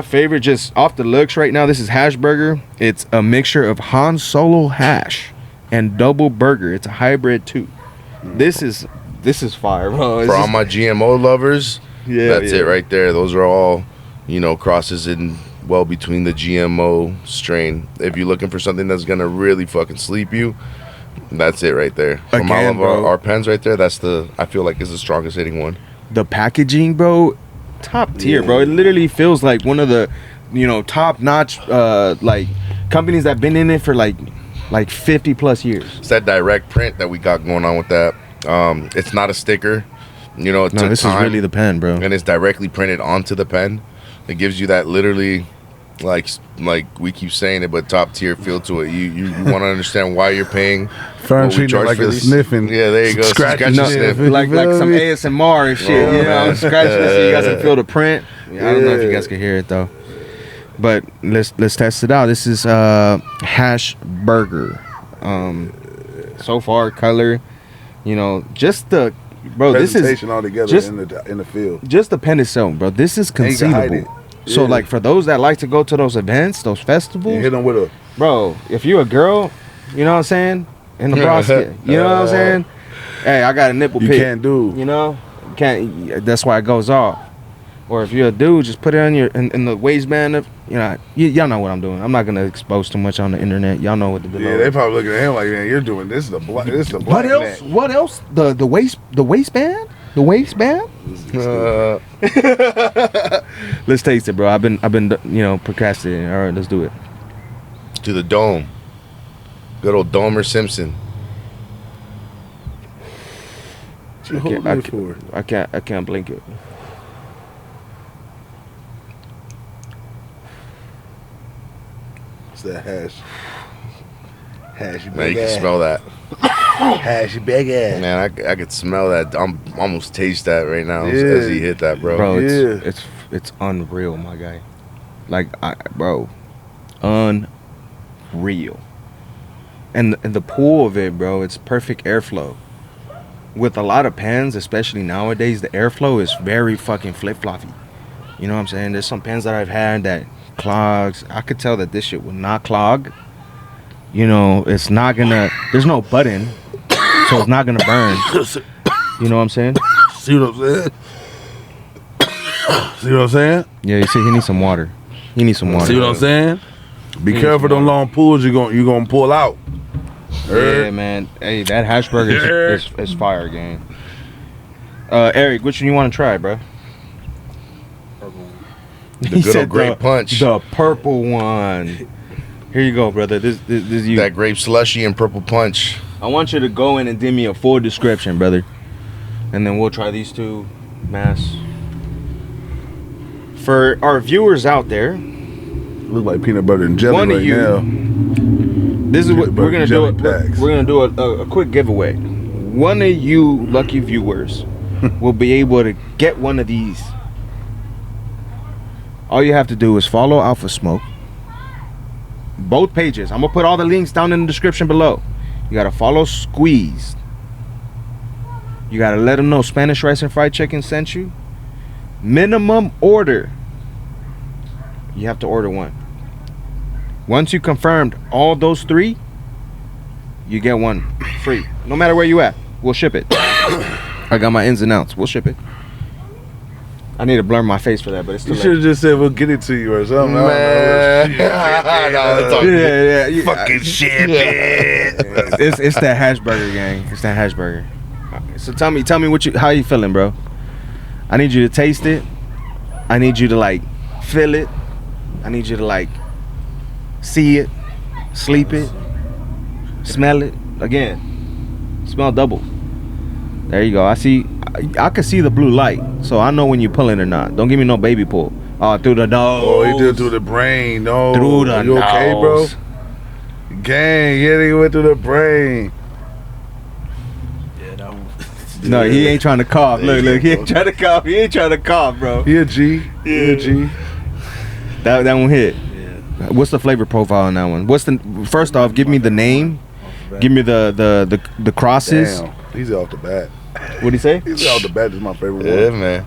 [SPEAKER 1] favorite, just off the looks right now. This is hash burger. It's a mixture of Han Solo hash and double burger. It's a hybrid too. This is fire, bro. It's
[SPEAKER 9] For all
[SPEAKER 1] just-
[SPEAKER 9] my GMO lovers, that's
[SPEAKER 1] yeah.
[SPEAKER 9] it right there. Those are all, crosses in well between the GMO strain. If you're looking for something that's gonna really fucking sleep you, that's it right there. From all
[SPEAKER 1] Again,
[SPEAKER 9] of
[SPEAKER 1] bro.
[SPEAKER 9] our pens right there, I feel like is the strongest hitting one.
[SPEAKER 1] The packaging, bro, top tier, bro. It literally feels like one of the, top notch, like companies that been in it for like 50 plus years.
[SPEAKER 9] It's that direct print that we got going on with that. It's not a sticker. It took
[SPEAKER 1] this
[SPEAKER 9] time,
[SPEAKER 1] is really the pen, bro.
[SPEAKER 9] and it's directly printed onto the pen. It gives you that literally, like we keep saying it, but top tier feel to it. You want to understand why you're paying.
[SPEAKER 2] Fern
[SPEAKER 9] what we
[SPEAKER 2] treated
[SPEAKER 9] charge
[SPEAKER 2] like
[SPEAKER 9] for
[SPEAKER 2] a
[SPEAKER 9] these.
[SPEAKER 2] sniffing.
[SPEAKER 9] Yeah, there you go.
[SPEAKER 2] Scratch
[SPEAKER 9] Scratch
[SPEAKER 2] and
[SPEAKER 9] and
[SPEAKER 2] sniff.
[SPEAKER 9] sniff.
[SPEAKER 1] Like some ASMR and shit,
[SPEAKER 9] Oh,
[SPEAKER 1] I'm
[SPEAKER 9] man.
[SPEAKER 1] scratching it so you guys can feel the print. I don't know if you
[SPEAKER 2] Yeah.
[SPEAKER 1] guys can hear it though. But let's test it out. This is hash burger. So far, color, you know, just the this is
[SPEAKER 2] all together
[SPEAKER 1] just,
[SPEAKER 2] in the field.
[SPEAKER 1] Just the pen itself, bro. This is conceivable. So like for those that like to go to those events, those festivals,
[SPEAKER 2] you hit them with a
[SPEAKER 1] bro. If you're a girl, you know what I'm saying, in the basket, you know what I'm saying. Hey, I got a nipple pick.
[SPEAKER 2] You can't do.
[SPEAKER 1] You know, can't. That's why it goes off. Or if you're a dude, just put it on your in the waistband of y'all know what I'm doing. I'm not gonna expose too much on the internet. Y'all know what to do.
[SPEAKER 2] Yeah, they probably looking at him like, man, you're doing this is the black. This is the black.
[SPEAKER 1] What else?
[SPEAKER 2] Neck.
[SPEAKER 1] What else? The waistband. The waistband. Let's taste it, bro. I've been procrastinating. All right, let's do it.
[SPEAKER 9] To the dome. Good old Domer Simpson.
[SPEAKER 1] I can't blink it.
[SPEAKER 2] It's that hash. Hash you big
[SPEAKER 9] Man, you
[SPEAKER 2] ass.
[SPEAKER 9] can smell that.
[SPEAKER 2] Hash you big ass.
[SPEAKER 9] Man, I could smell that. I'm almost taste that right now as he hit that, bro.
[SPEAKER 1] Bro, it's unreal, my guy. Like, bro, unreal. And the pull of it, bro, it's perfect airflow. With a lot of pens, especially nowadays, the airflow is very fucking flip-floppy. You know what I'm saying? There's some pens that I've had that clogs. I could tell that this shit will not clog. You know, it's not gonna, there's no button, so it's not gonna burn. You know what I'm saying?
[SPEAKER 2] See what I'm saying? See what I'm saying?
[SPEAKER 1] Yeah, you see, he needs some water. He needs some water.
[SPEAKER 2] See what I'm saying? Be careful them long pulls you gonna pull out.
[SPEAKER 1] Yeah, man. Hey, that hash burger is fire, gang. Eric, which one you want to try, bro?
[SPEAKER 9] The good old grape punch.
[SPEAKER 1] The purple one. Here you go, brother. This you.
[SPEAKER 9] That grape slushy and purple punch.
[SPEAKER 1] I want you to go in and give me a full description, brother. And then we'll try these two mass. For our viewers out there,
[SPEAKER 2] look like peanut butter and jelly
[SPEAKER 1] one
[SPEAKER 2] right
[SPEAKER 1] of you,
[SPEAKER 2] now.
[SPEAKER 1] This is what we're gonna do.
[SPEAKER 2] Packs.
[SPEAKER 1] We're gonna do a quick giveaway. One of you lucky viewers will be able to get one of these. All you have to do is follow Alpha Smoke. Both pages. I'm gonna put all the links down in the description below. You gotta follow Squeezed. You gotta let them know Spanish Rice and Fried Chicken sent you. Minimum order. You have to order one. Once you confirmed all those three, you get one free. No matter where you at, we'll ship it. I got my ins and outs. We'll ship it. I need to blur my face for that, but it's too
[SPEAKER 2] You
[SPEAKER 1] late.
[SPEAKER 2] should have just said we'll get it to you or something.
[SPEAKER 9] Man.
[SPEAKER 1] Yeah.
[SPEAKER 2] Fucking shit, man.
[SPEAKER 1] It's that hash burger, gang. It's that hash burger. So tell me how you feeling, bro? I need you to taste it. I need you to like feel it. I need you to like see it, sleep it, smell it. Again, smell double. There you go. I can see the blue light, so I know when you're pulling or not. Don't give me no baby pull. Through the nose.
[SPEAKER 2] Oh, he did it through the brain. No.
[SPEAKER 1] Through the
[SPEAKER 2] You okay, bro?
[SPEAKER 1] nose.
[SPEAKER 2] Gang, yeah, they went through the brain.
[SPEAKER 3] Yeah, that one.
[SPEAKER 1] No, he ain't trying to cough. Look, he ain't trying to cough. He ain't trying to cough, bro.
[SPEAKER 2] He a G. He a G.
[SPEAKER 1] That one hit.
[SPEAKER 3] Yeah.
[SPEAKER 1] What's the flavor profile on that one? First off, give me the name. Give me the crosses.
[SPEAKER 2] Damn. He's off the bat.
[SPEAKER 1] What'd he say?
[SPEAKER 2] He's off the bat. This is my favorite
[SPEAKER 9] Yeah,
[SPEAKER 2] one.
[SPEAKER 9] man.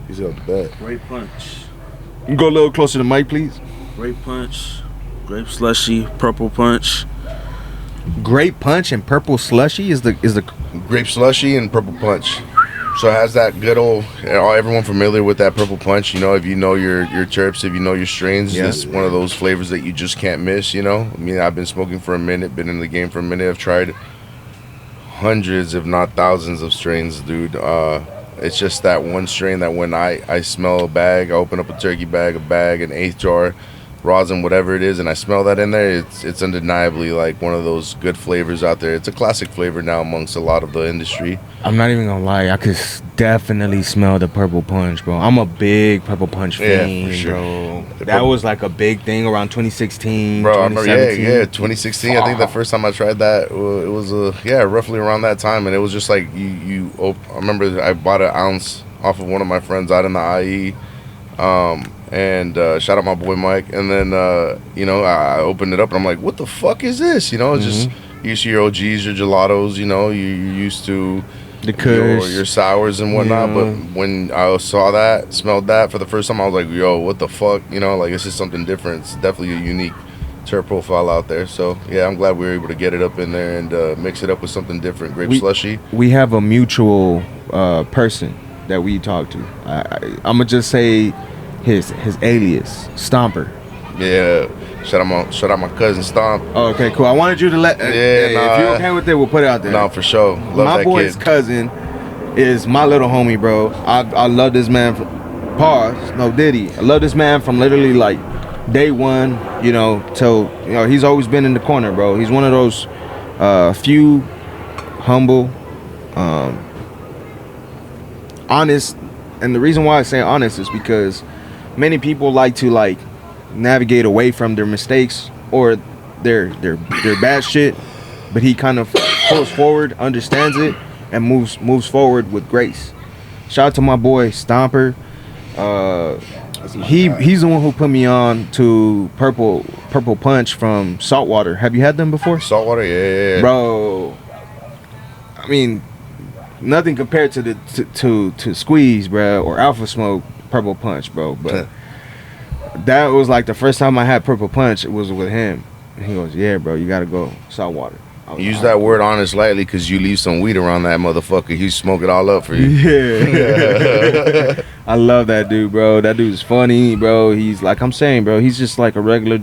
[SPEAKER 2] He's off the bat.
[SPEAKER 3] Grape punch.
[SPEAKER 1] You go a little closer to the mic, please.
[SPEAKER 3] Grape punch. Grape slushy. Purple punch.
[SPEAKER 1] Grape punch and purple slushy is the
[SPEAKER 9] Grape slushy and purple punch. So it has that good old, everyone familiar with that purple punch, you know, if you know your terps, if you know your strains,
[SPEAKER 1] Yeah.
[SPEAKER 9] it's one of those flavors that you just can't miss, you know. I mean, I've been smoking for a minute, been in the game for a minute. I've tried hundreds, if not thousands of strains, dude. It's just that one strain that when I smell a bag, I open up a turkey bag, a bag, an eighth jar, rosin, whatever it is, and I smell that in there, it's undeniably like one of those good flavors out there. It's a classic flavor now amongst a lot of the industry.
[SPEAKER 1] I'm not even gonna lie, I could definitely smell the purple punch, bro. I'm a big purple punch fan,
[SPEAKER 9] for sure.
[SPEAKER 1] bro. That was like a big thing around 2016,
[SPEAKER 9] Bro, I remember,
[SPEAKER 1] 2017.
[SPEAKER 9] 2016. I think the first time I tried that, it was roughly around that time, and it was just like I remember I bought an ounce off of one of my friends out in the IE, And shout out my boy Mike. And then you know, I opened it up and I'm like, what the fuck is this? You know, it's just you used to your OGs, your gelatos. You know, you're used to
[SPEAKER 1] the
[SPEAKER 9] your sours and whatnot. But when I saw that, smelled that for the first time, I was like, yo, what the fuck? You know, like, this is something different. It's definitely a unique terp profile out there. So yeah, I'm glad we were able to get it up in there and mix it up with something different. Grape slushy.
[SPEAKER 1] We have a mutual person that we talk to. I'm gonna just say his alias, Stomper.
[SPEAKER 9] Yeah, shout out my cousin Stomp.
[SPEAKER 1] Oh, okay, cool. I wanted you to let. If you're okay with it, we'll put it out there.
[SPEAKER 9] No, for sure. Love
[SPEAKER 1] my
[SPEAKER 9] that
[SPEAKER 1] boy's
[SPEAKER 9] kid.
[SPEAKER 1] cousin is my little homie, bro. I love this man from pause. No Diddy. I love this man from literally like day one. You know, till he's always been in the corner, bro. He's one of those few humble, honest, and the reason why I say honest is because many people like to navigate away from their mistakes or their bad shit, but he kind of pulls forward, understands it, and moves forward with grace. Shout out to my boy Stomper. He's the one who put me on to Purple Punch from Saltwater. Have you had them before?
[SPEAKER 9] Saltwater, yeah.
[SPEAKER 1] Bro, I mean, nothing compared to to Squeeze, bro, or Alpha Smoke Purple Punch, bro. But that was like the first time I had Purple Punch. It was with him. And he goes, "Yeah, bro, you gotta go Saltwater."
[SPEAKER 9] Use that word honest lightly, because you leave some weed around that motherfucker, he smoke it all up for you.
[SPEAKER 1] Yeah. I love that dude, bro. That dude's funny, bro. He's like I'm saying, bro, he's just like a regular,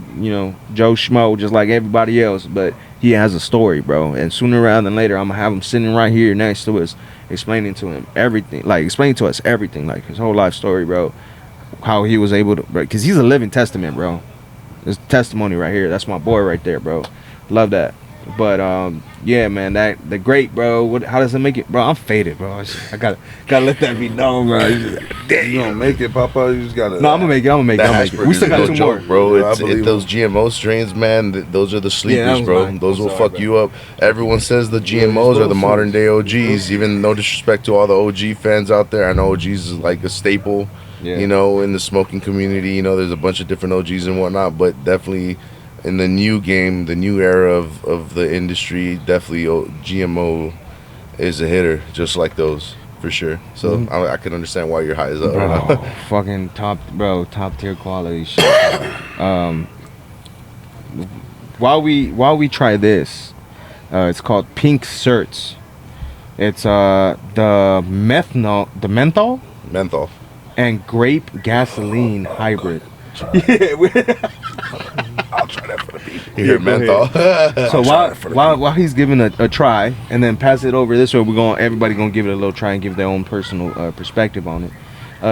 [SPEAKER 1] Joe Schmo, just like everybody else, but he has a story, bro. And sooner rather than later, I'm gonna have him sitting right here next to us, explaining to him everything, explaining to us everything, like his whole life story, bro. How he was able to, because he's a living testament, bro. There's testimony right here. That's my boy right there, bro. Love that. But yeah, man, the great, bro. How does it make it, bro? I'm faded, bro. I gotta let that be known, bro.
[SPEAKER 2] Damn, you don't make it, Papa. You just gotta.
[SPEAKER 1] No, I'm gonna make it. We still got two more,
[SPEAKER 9] bro. It's those GMO strains, man. Those are the sleepers, bro. Those will fuck you up. Everyone says the GMOs are the modern day OGs. Even no disrespect to all the OG fans out there. I know OGs is like a staple, in the smoking community. There's a bunch of different OGs and whatnot, but definitely in the new game, the new era of the industry, definitely GMO is a hitter, just like those, for sure. So I can understand why your high is up.
[SPEAKER 1] Bro, fucking top tier quality shit. While we try this, it's called Pink Certs. It's the menthol and grape gasoline hybrid.
[SPEAKER 9] I'll try that for the people. You hear menthol.
[SPEAKER 1] So while he's giving a try, and then pass it over this way, everybody gonna give it a little try and give their own personal perspective on it.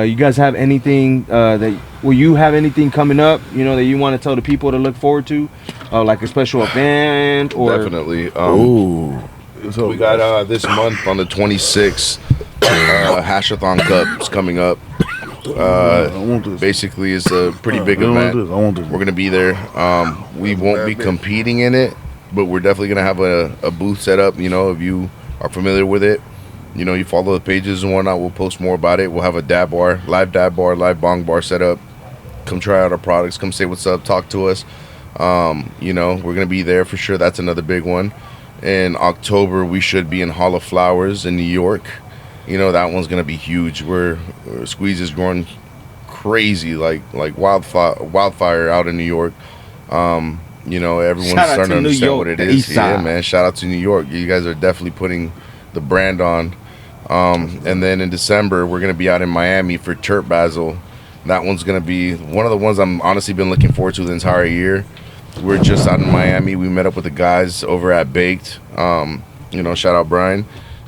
[SPEAKER 1] You guys have anything will you have anything coming up, that you want to tell the people to look forward to, like a special event or?
[SPEAKER 9] Definitely. We got this month on the 26th, Hashathon Cup is coming up. Basically it's a pretty big event. We're gonna be there. We won't be competing in it, but we're definitely gonna have a booth set up. If you are familiar with it, you follow the pages and whatnot, we'll post more about it. We'll have a live live bong bar set up. Come try out our products, come say what's up, talk to us. We're gonna be there for sure. That's another big one. In October we should be in Hall of Flowers in New York. That one's gonna be huge. Squeeze is growing crazy, like wildfire out in New York. Everyone's starting to understand what it is. Yeah, man. Shout out to New York. You guys are definitely putting the brand on. And then in December we're gonna be out in Miami for Terp Basel. That one's gonna be one of the ones I'm honestly been looking forward to the entire year. We're just out in Miami. We met up with the guys over at Baked. Shout out Brian.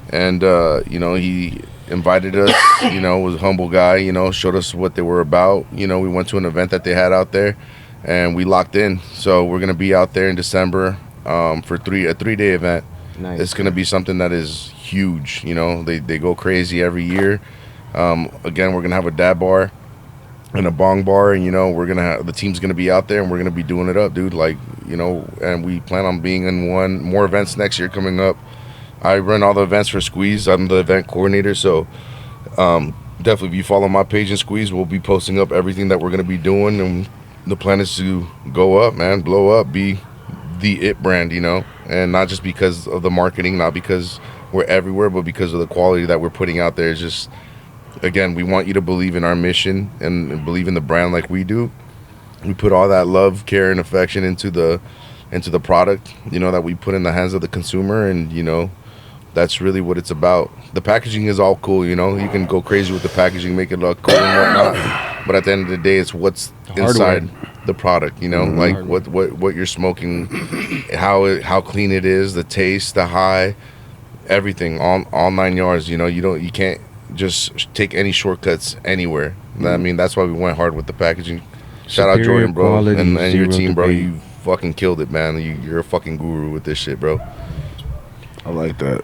[SPEAKER 9] And he invited us, was a humble guy, showed us what they were about. We went to an event that they had out there and we locked in. So we're gonna be out there in December for a 3-day event. Nice. It's gonna be something that is huge. They go crazy every year. Again, we're gonna have a dab bar and a bong bar, and the team's gonna be out there and we're gonna be doing it up, dude. And we plan on being in more events next year coming up. I run all the events for Squeeze. I'm the event coordinator, so definitely, if you follow my page and Squeeze, we'll be posting up everything that we're gonna be doing, and the plan is to go up, man, blow up, be the it brand, you know, and not just because of the marketing, not because we're everywhere, but because of the quality that we're putting out there. It's just, again, we want you to believe in our mission and believe in the brand like we do. We put all that love, care, and affection into the product, you know, that we put in the hands of the consumer, and you know, that's really what it's about. The packaging is all cool, you know, you can go crazy with the packaging, make it look cool and whatnot, but at the end of the day, it's what's inside the product, you know, like what you're smoking, how clean it is, the taste, the high, everything, all 9 yards. You know, you can't just take any shortcuts anywhere. I mean, that's why we went hard with the packaging. Shout out Jordan, bro,
[SPEAKER 1] quality,
[SPEAKER 9] and your team, bro.
[SPEAKER 1] debate.
[SPEAKER 9] You fucking killed it, man. You're a fucking guru with this shit, bro.
[SPEAKER 2] I like that.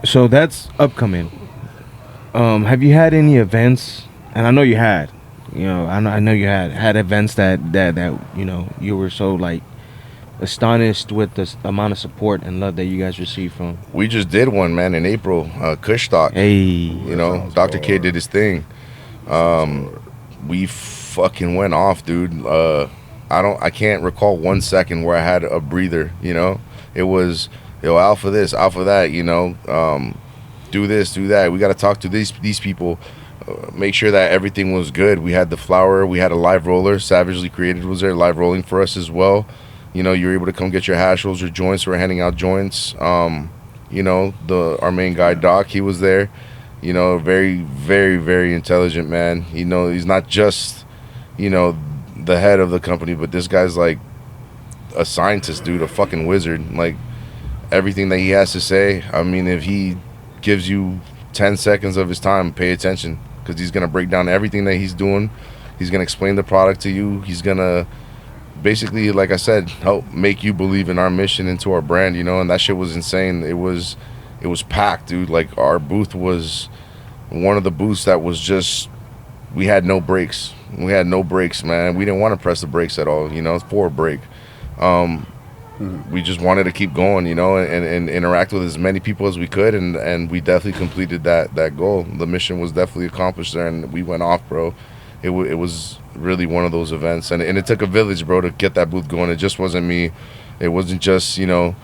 [SPEAKER 1] So that's upcoming. Have you had any events? And I know you had. You know, I know you had events that you know you were so like astonished with the amount of support and love that you guys received from.
[SPEAKER 9] We just did one, man, in April. Kush Talk.
[SPEAKER 1] Hey,
[SPEAKER 9] you know, Dr. K did his thing. We fucking went off, dude. I can't recall 1 second where I had a breather. You know, it was alpha this, alpha that. You know, do this, do that. We got to talk to these people. Make sure that everything was good. We had the flower. We had a live roller. Savagely Created was there, live rolling for us as well. You know, you were able to come get your hash rolls or joints. We're handing out joints. You know, our main guy Doc, he was there. You know, very, very, very intelligent man. You know, he's not just, you know, the head of the company, but this guy's like a scientist, dude, a fucking wizard. Like, everything that he has to say, I mean, if he gives you 10 seconds of his time, pay attention, because he's going to break down everything that he's doing. He's going to explain the product to you. He's going to basically, like I said, help make you believe in our mission, into our brand, you know. And that shit was insane. It was packed, dude. Like, our booth was one of the booths that was just, we had no brakes. We had no brakes, man. We didn't want to press the brakes at all, you know, for a break. We just wanted to keep going, you know, and interact with as many people as we could, and we definitely completed that goal. The mission was definitely accomplished there, and we went off, bro. It was really one of those events, and it took a village, bro, to get that booth going. It just wasn't me. It wasn't just, you know,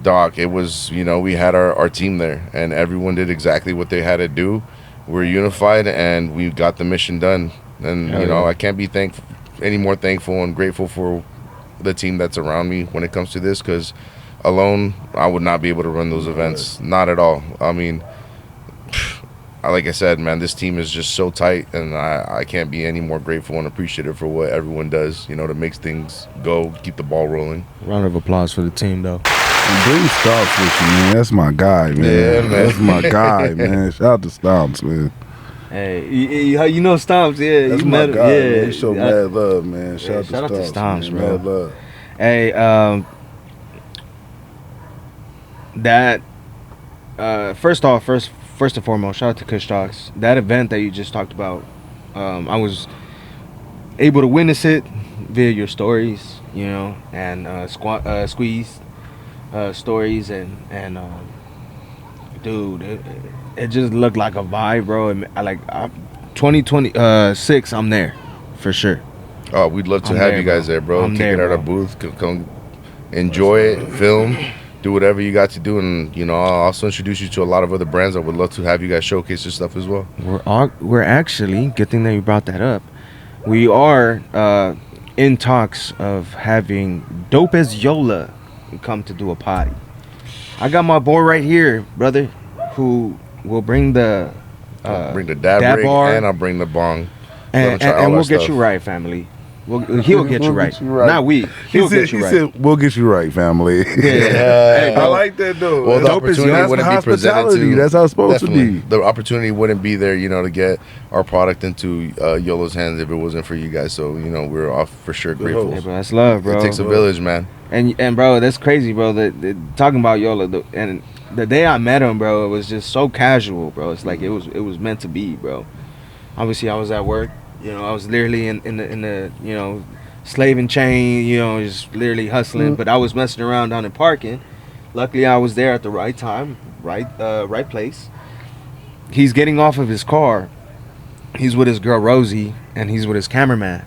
[SPEAKER 9] Doc. It was, you know, we had our team there, and everyone did exactly what they had to do. We're unified, and we got the mission done. And you know, I can't be any more thankful and grateful for the team that's around me when it comes to this, because alone I would not be able to run those events, not at all. I mean, like I said, man, this team is just so tight, and I can't be any more grateful and appreciative for what everyone does, you know, to make things go, keep the ball rolling.
[SPEAKER 1] Round of applause for the team, though.
[SPEAKER 2] And bring Stomps with you, man. That's my guy, man.
[SPEAKER 9] Yeah, man.
[SPEAKER 2] That's my guy, man. Shout out to Stomps, man.
[SPEAKER 1] Hey, you know Stomps, yeah.
[SPEAKER 2] That's
[SPEAKER 1] you
[SPEAKER 2] my
[SPEAKER 1] met
[SPEAKER 2] guy,
[SPEAKER 1] him, yeah.
[SPEAKER 2] man. He showed mad love, man. Shout out to
[SPEAKER 1] Stomps,
[SPEAKER 2] man.
[SPEAKER 1] bro.
[SPEAKER 2] Mad love.
[SPEAKER 1] Hey, that first and foremost, shout out to Kush Talks. That event that you just talked about, I was able to witness it via your stories, you know, and Squeeze stories, and dude, it just looked like a vibe, bro. And 2026, I'm there for sure.
[SPEAKER 9] Oh, we'd love to have you guys there, bro. Kick it out our booth, come enjoy it, film, do whatever you got to do, and you know, I'll also introduce you to a lot of other brands. I would love to have you guys showcase your stuff as well.
[SPEAKER 1] We're actually, good thing that you brought that up. We are in talks of having Dope as Yola come to do a potty. I got my boy right here, brother, who will bring the
[SPEAKER 9] bring the dab rig,
[SPEAKER 1] bar,
[SPEAKER 9] and I'll bring the bong,
[SPEAKER 1] and we'll get you right, family. He'll get you right. Not we. He'll get you right.
[SPEAKER 2] He said, "We'll get you right, family."
[SPEAKER 1] Hey,
[SPEAKER 2] I like that though.
[SPEAKER 9] Well, the opportunity wouldn't be presented to.
[SPEAKER 2] That's how it's supposed to be.
[SPEAKER 9] The opportunity wouldn't be there, you know, to get our product into YOLO's hands if it wasn't for you guys. So, you know, we're off for sure grateful.
[SPEAKER 1] Yeah, bro, that's love, bro.
[SPEAKER 9] It takes a village, man.
[SPEAKER 1] And bro, that's crazy, bro. Talking about YOLO, and the day I met him, bro, it was just so casual, bro. It's like it was meant to be, bro. Obviously, I was at work. You know, I was literally in the you know, slaving chain, you know, just literally hustling. But I was messing around down in parking. Luckily, I was there at the right time, right place. he's getting off of his car. He's with his girl Rosie, and he's with his cameraman.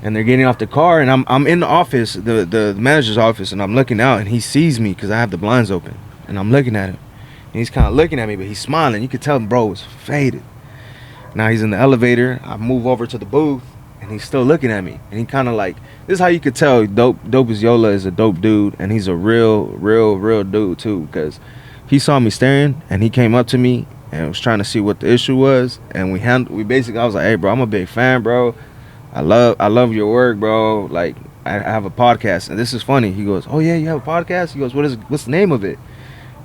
[SPEAKER 1] And they're getting off the car, and I'm in the office, the manager's office, and I'm looking out, and he sees me because I have the blinds open, and I'm looking at him, and he's kind of looking at me, but he's smiling. You could tell him, bro, was faded. Now he's in the elevator. I move over to the booth, and he's still looking at me, and he kind of like, this is how you could tell Dope as Yola is a dope dude, and he's a real dude too, because he saw me staring, and he came up to me and was trying to see what the issue was, and we basically, I was like, hey bro, I'm a big fan, bro. I love your work, bro. Like, I have a podcast, and this is funny. He goes, oh yeah, you have a podcast? He goes, what's the name of it?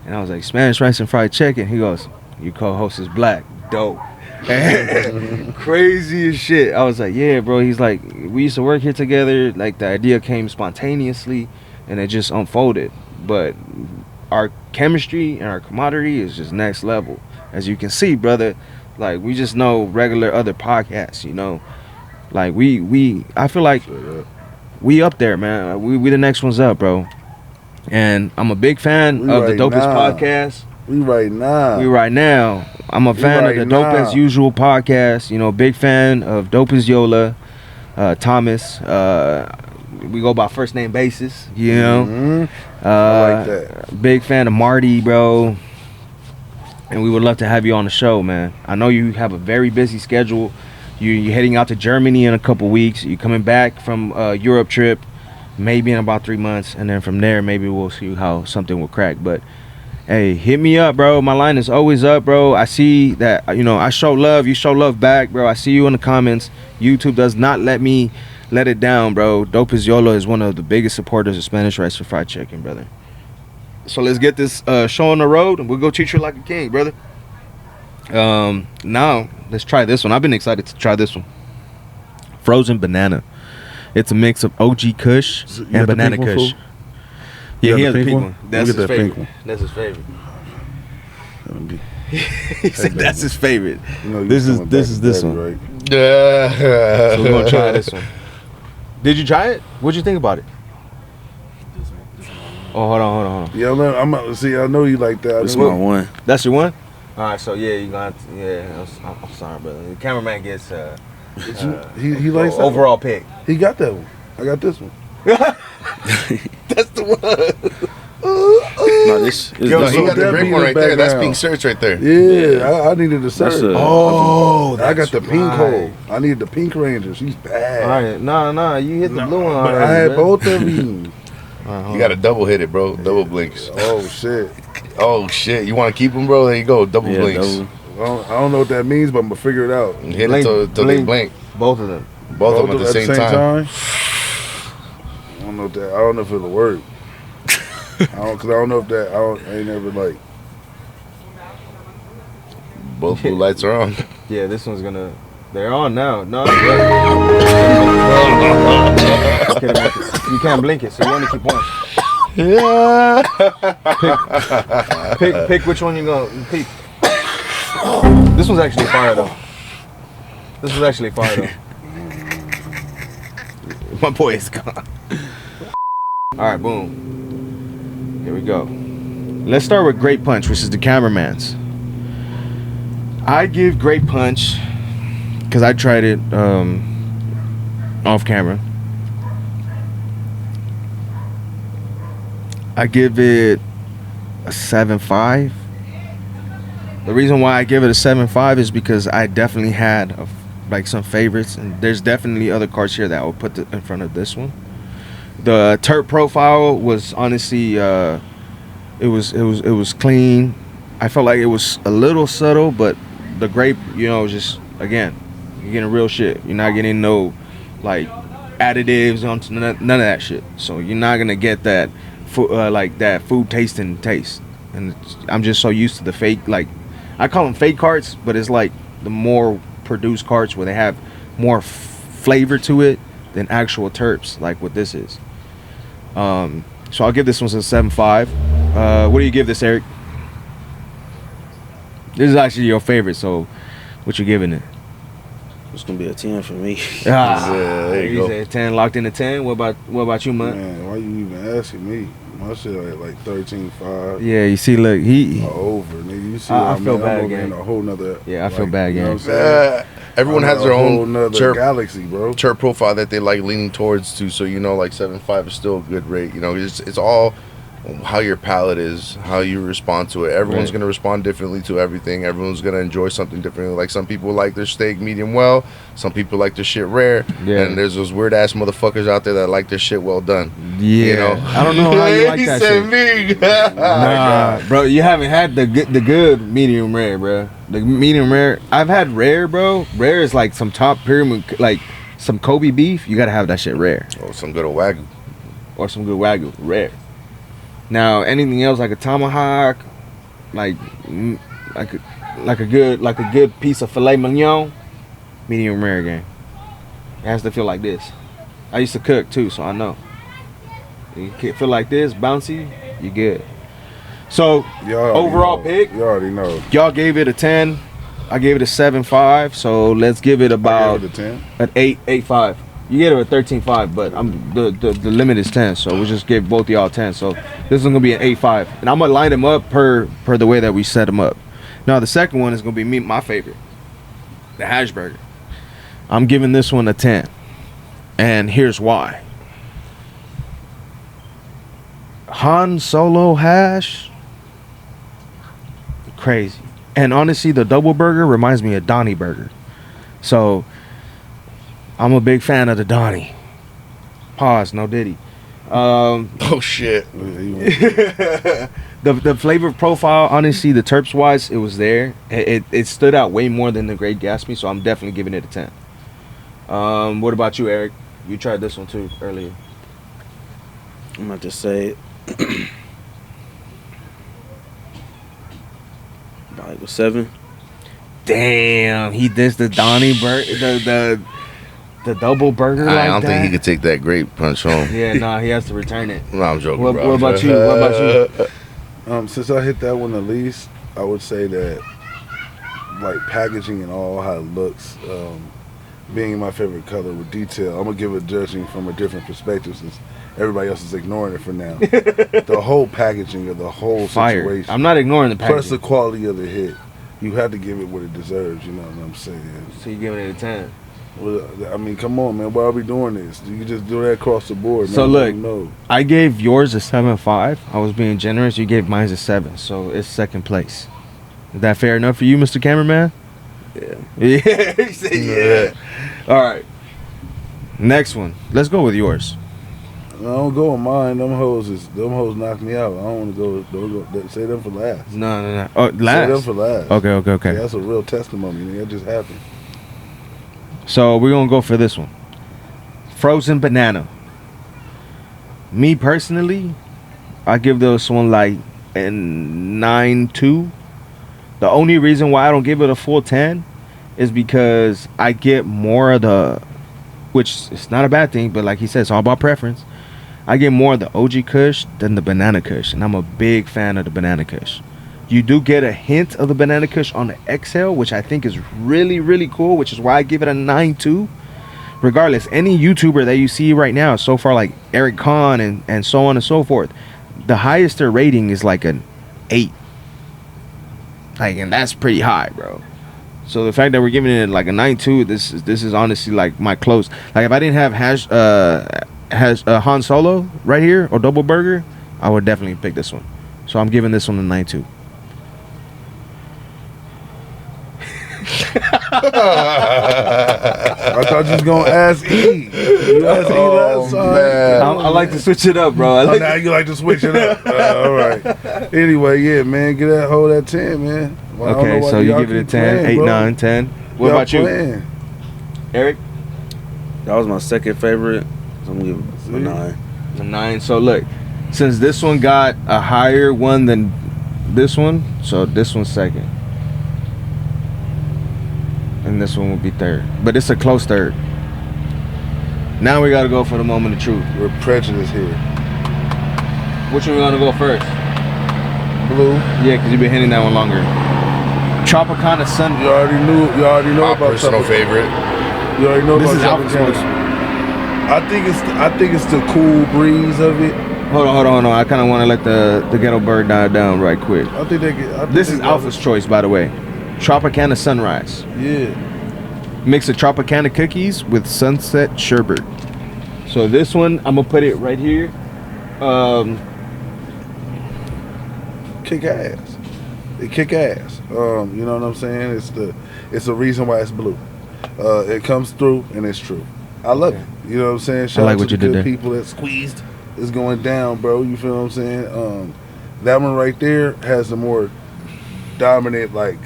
[SPEAKER 1] And I was like, Spanish Rice and Fried Chicken. He goes, your co-host is black. Dope. Crazy as shit. I was like, yeah, bro. He's like, we used to work here together. Like, the idea came spontaneously, and it just unfolded. But our chemistry and our camaraderie is just next level. As you can see, brother, like, we just know regular other podcasts, you know. Like, I feel like we up there, man. We the next ones up, bro. And I'm a big fan of the Dope Podcast.
[SPEAKER 2] We right now.
[SPEAKER 1] I'm a fan of the Dope As Usual podcast. You know, big fan of Dope As Yola, Thomas. We go by first name basis, you know.
[SPEAKER 2] I like that.
[SPEAKER 1] Big fan of Marty, bro. And we would love to have you on the show, man. I know you have a very busy schedule. You're heading out to Germany in a couple weeks. You're coming back from a Europe trip, maybe in about 3 months. And then from there, maybe we'll see how something will crack. But, hey, hit me up, bro. My line is always up, bro. I see that, you know, I show love. You show love back, bro. I see you in the comments. YouTube does not let me let it down, bro. Dope As Yola is one of the biggest supporters of Spanish Rice and Fried Chicken, brother. So let's get this show on the road, and we'll go treat you like a king, brother. Now let's try this one. I've been excited to try this one. Frozen banana. It's a mix of OG Kush and banana Kush. Yeah, he has a pink one. That's his favorite. That's his favorite. He said that's his favorite.
[SPEAKER 2] You know,
[SPEAKER 1] this is this one.
[SPEAKER 2] Right?
[SPEAKER 1] Yeah. So we're gonna try this one. Did you try it? What'd you think about it? Oh, hold on.
[SPEAKER 2] Yeah, I know you like that.
[SPEAKER 3] This is my one.
[SPEAKER 1] That's your one? All right, so yeah, you got I'm sorry, brother. The cameraman gets
[SPEAKER 2] he likes that
[SPEAKER 1] overall
[SPEAKER 2] one.
[SPEAKER 1] pick.
[SPEAKER 2] He got that one. I got this one.
[SPEAKER 1] That's the one.
[SPEAKER 3] No, this is
[SPEAKER 9] he got the green one right there. That's pink search right there.
[SPEAKER 2] Yeah. I needed the search.
[SPEAKER 1] I
[SPEAKER 2] got the pink hole. I needed the pink ranger. She's bad.
[SPEAKER 1] All right, nah, you hit the blue one.
[SPEAKER 2] But I had both of them.
[SPEAKER 9] You got to double hit it, bro. Double blinks.
[SPEAKER 2] Oh shit.
[SPEAKER 9] You want to keep them, bro? There you go. Double blinks.
[SPEAKER 2] I don't know what that means, but I'm gonna figure it out.
[SPEAKER 9] Hit it till they blink.
[SPEAKER 1] Both of them.
[SPEAKER 9] Both of them at the same time.
[SPEAKER 2] I don't know if that. I don't know if it'll work. I don't know if that. I ain't never like.
[SPEAKER 9] Both blue lights are on.
[SPEAKER 1] Yeah, this one's gonna. They're on now. No, you can't blink it, so you only keep one.
[SPEAKER 9] Yeah.
[SPEAKER 1] Pick which one you're gonna pick. This one's actually fire though. My boy is gone. Alright, boom. Here we go. Let's start with Great Punch, which is the cameraman's. I give Great Punch, because I tried it off camera. I give it a 7.5. The reason why I give it a 7.5 is because I definitely had like some favorites, and there's definitely other cards here that I would put in front of this one. The terp profile was honestly, it was clean. I felt like it was a little subtle, but the grape, you know, just again, you're getting real shit. You're not getting no like additives onto none of that shit. So you're not gonna get that like that food tasting taste. And I'm just so used to the fake, like I call them fake carts, but it's like the more produced carts where they have more flavor to it than actual terps, like what this is. So I'll give this one a 7.5. What do you give this, Eric? This is actually your favorite, so what you giving it?
[SPEAKER 3] It's gonna be a 10 for me.
[SPEAKER 1] There you go. 10, locked in a 10. What about you, man?
[SPEAKER 2] Man, why you even asking me? My shit like 13.5.
[SPEAKER 1] Yeah, you see, look, he.
[SPEAKER 2] Over, nigga. You see,
[SPEAKER 1] I feel bad
[SPEAKER 2] I'm
[SPEAKER 1] again.
[SPEAKER 2] a whole nother.
[SPEAKER 1] Yeah, I feel bad
[SPEAKER 2] You know
[SPEAKER 1] again.
[SPEAKER 2] what I'm saying?
[SPEAKER 9] Everyone has their own
[SPEAKER 2] nother galaxy, bro.
[SPEAKER 9] chirp profile that they like leaning towards too. So like 7.5 is still a good rate. It's all how your palate is, how you respond to it. Everyone's gonna respond differently to everything. Everyone's gonna enjoy something differently. Like some people like their steak medium well, some people like their shit rare, and there's those weird ass motherfuckers out there that like their shit well done.
[SPEAKER 1] Yeah, I don't know how you like that shit.
[SPEAKER 9] Me.
[SPEAKER 1] Nah, bro, you haven't had the good medium rare, bro. The medium rare, I've had rare, bro. Rare is like some top pyramid, like some Kobe beef. You gotta have that shit rare.
[SPEAKER 9] Oh, some good Wagyu.
[SPEAKER 1] Or some good Wagyu, rare. Now anything else like a tomahawk, like a good piece of filet mignon, medium rare game. It has to feel like this. I used to cook too, so I know. You can feel like this, bouncy, you good. So overall pick,
[SPEAKER 2] you already know.
[SPEAKER 1] Y'all gave it a 10. I gave it a 7.5. So let's give it about
[SPEAKER 2] it a 10.
[SPEAKER 1] An 8.5. You gave it a 13.5, but the limit is 10, so we just gave both of y'all 10. So this is gonna be an 8.5, and I'm gonna line them up per the way that we set them up. Now the second one is gonna be my favorite, the hash burger. I'm giving this one a 10, and here's why. Han Solo hash, crazy, and honestly, the double burger reminds me of Donnie Burger, so. I'm a big fan of the Donnie. Pause, no Diddy.
[SPEAKER 9] Oh shit.
[SPEAKER 1] The flavor profile, honestly, the terps wise, it was there. It stood out way more than the Great Gatsby, so I'm definitely giving it a 10. What about you, Eric? You tried this one too earlier.
[SPEAKER 3] I'm about to say about like a 7.
[SPEAKER 1] Damn, he dissed the Donnie burger, the double burger.
[SPEAKER 9] I don't think he could take that grape punch home.
[SPEAKER 1] Yeah, nah, he has to return it.
[SPEAKER 9] No, I'm joking.
[SPEAKER 1] What
[SPEAKER 9] bro.
[SPEAKER 1] about you? What about you?
[SPEAKER 2] Since I hit that one the least, I would say that like packaging and all how it looks, being my favorite color with detail, I'm gonna give it judging from a different perspective since everybody else is ignoring it for now. The whole packaging of the whole situation.
[SPEAKER 1] I'm not ignoring the packaging.
[SPEAKER 2] Plus the quality of the hit. You have to give it what it deserves, you know what I'm saying?
[SPEAKER 1] So you're giving it a 10.
[SPEAKER 2] Well, I mean, come on, man. Why are we doing this? You can just do that across the board, man.
[SPEAKER 1] So look, I gave yours a 7.5. I was being generous. You gave mine a 7. So it's second place. Is that fair enough for you, Mr. Cameraman?
[SPEAKER 3] Yeah.
[SPEAKER 1] Yeah. He said yeah. All right. Next one. Let's go with yours.
[SPEAKER 2] I don't go with mine. Them hoes knock me out. I don't want to go. Say them for last.
[SPEAKER 1] No. Oh, last.
[SPEAKER 2] Say them for last.
[SPEAKER 1] Okay.
[SPEAKER 2] Yeah, that's a real testimony, man. That just happened.
[SPEAKER 1] So we're gonna go for this one. Frozen banana. Me personally, I give this one like a 9.2. The only reason why I don't give it a full 10 is because I get more of the, which is not a bad thing, but like he said, it's all about preference. I get more of the OG Kush than the banana Kush, and I'm a big fan of the banana Kush. You do get a hint of the banana Kush on the exhale, which I think is really, really cool, which is why I give it a 9.2. Regardless, any YouTuber that you see right now, so far like Eric Kahn and so on and so forth, the highest their rating is like an 8. Like, and that's pretty high, bro. So the fact that we're giving it like a 9.2, this is honestly like my close. Like if I didn't have Han Solo right here or double burger, I would definitely pick this one. So I'm giving this one a 9.2.
[SPEAKER 2] I thought you was gonna ask E. You asked E last time.
[SPEAKER 1] I like to switch it up, bro.
[SPEAKER 2] Now you like to switch it up. All right. Anyway, yeah, man, get that hold at 10, man. Well,
[SPEAKER 1] okay, so you give it a 10, 8, 9, 10. What about you, Eric?
[SPEAKER 3] That was my second favorite. So I'm gonna give it a 9.
[SPEAKER 1] A 9. So look, since this one got a higher one than this one, so this one's second. And this one will be third. But it's a close third. Now we gotta go for the moment of truth.
[SPEAKER 2] We're prejudiced here.
[SPEAKER 1] Which one we gonna go first?
[SPEAKER 2] Blue.
[SPEAKER 1] Yeah, because you've been hitting that one longer. Tropicana Sun.
[SPEAKER 2] You already know
[SPEAKER 9] My
[SPEAKER 2] about
[SPEAKER 9] personal favorite.
[SPEAKER 2] You already know
[SPEAKER 1] This
[SPEAKER 2] about
[SPEAKER 1] is Alpha
[SPEAKER 2] Tropicana. I think it's the cool breeze of it.
[SPEAKER 1] Hold on. I kind of want to let the ghetto bird die down right quick.
[SPEAKER 2] I think they get.
[SPEAKER 1] This is Alpha's choice, by the way. Tropicana Sunrise.
[SPEAKER 2] Yeah.
[SPEAKER 1] Mix of Tropicana cookies with Sunset Sherbet. So this one, I'm gonna put it right here.
[SPEAKER 2] Kick ass. They kick ass. You know what I'm saying? It's the reason why it's blue. It comes through and it's true. I love it. You know what I'm saying? Shout
[SPEAKER 1] like
[SPEAKER 2] out
[SPEAKER 1] what
[SPEAKER 2] to
[SPEAKER 1] you
[SPEAKER 2] the
[SPEAKER 1] did
[SPEAKER 2] good
[SPEAKER 1] there.
[SPEAKER 2] people that squeezed. It's going down, bro. You feel what I'm saying? That one right there has a more dominant, like,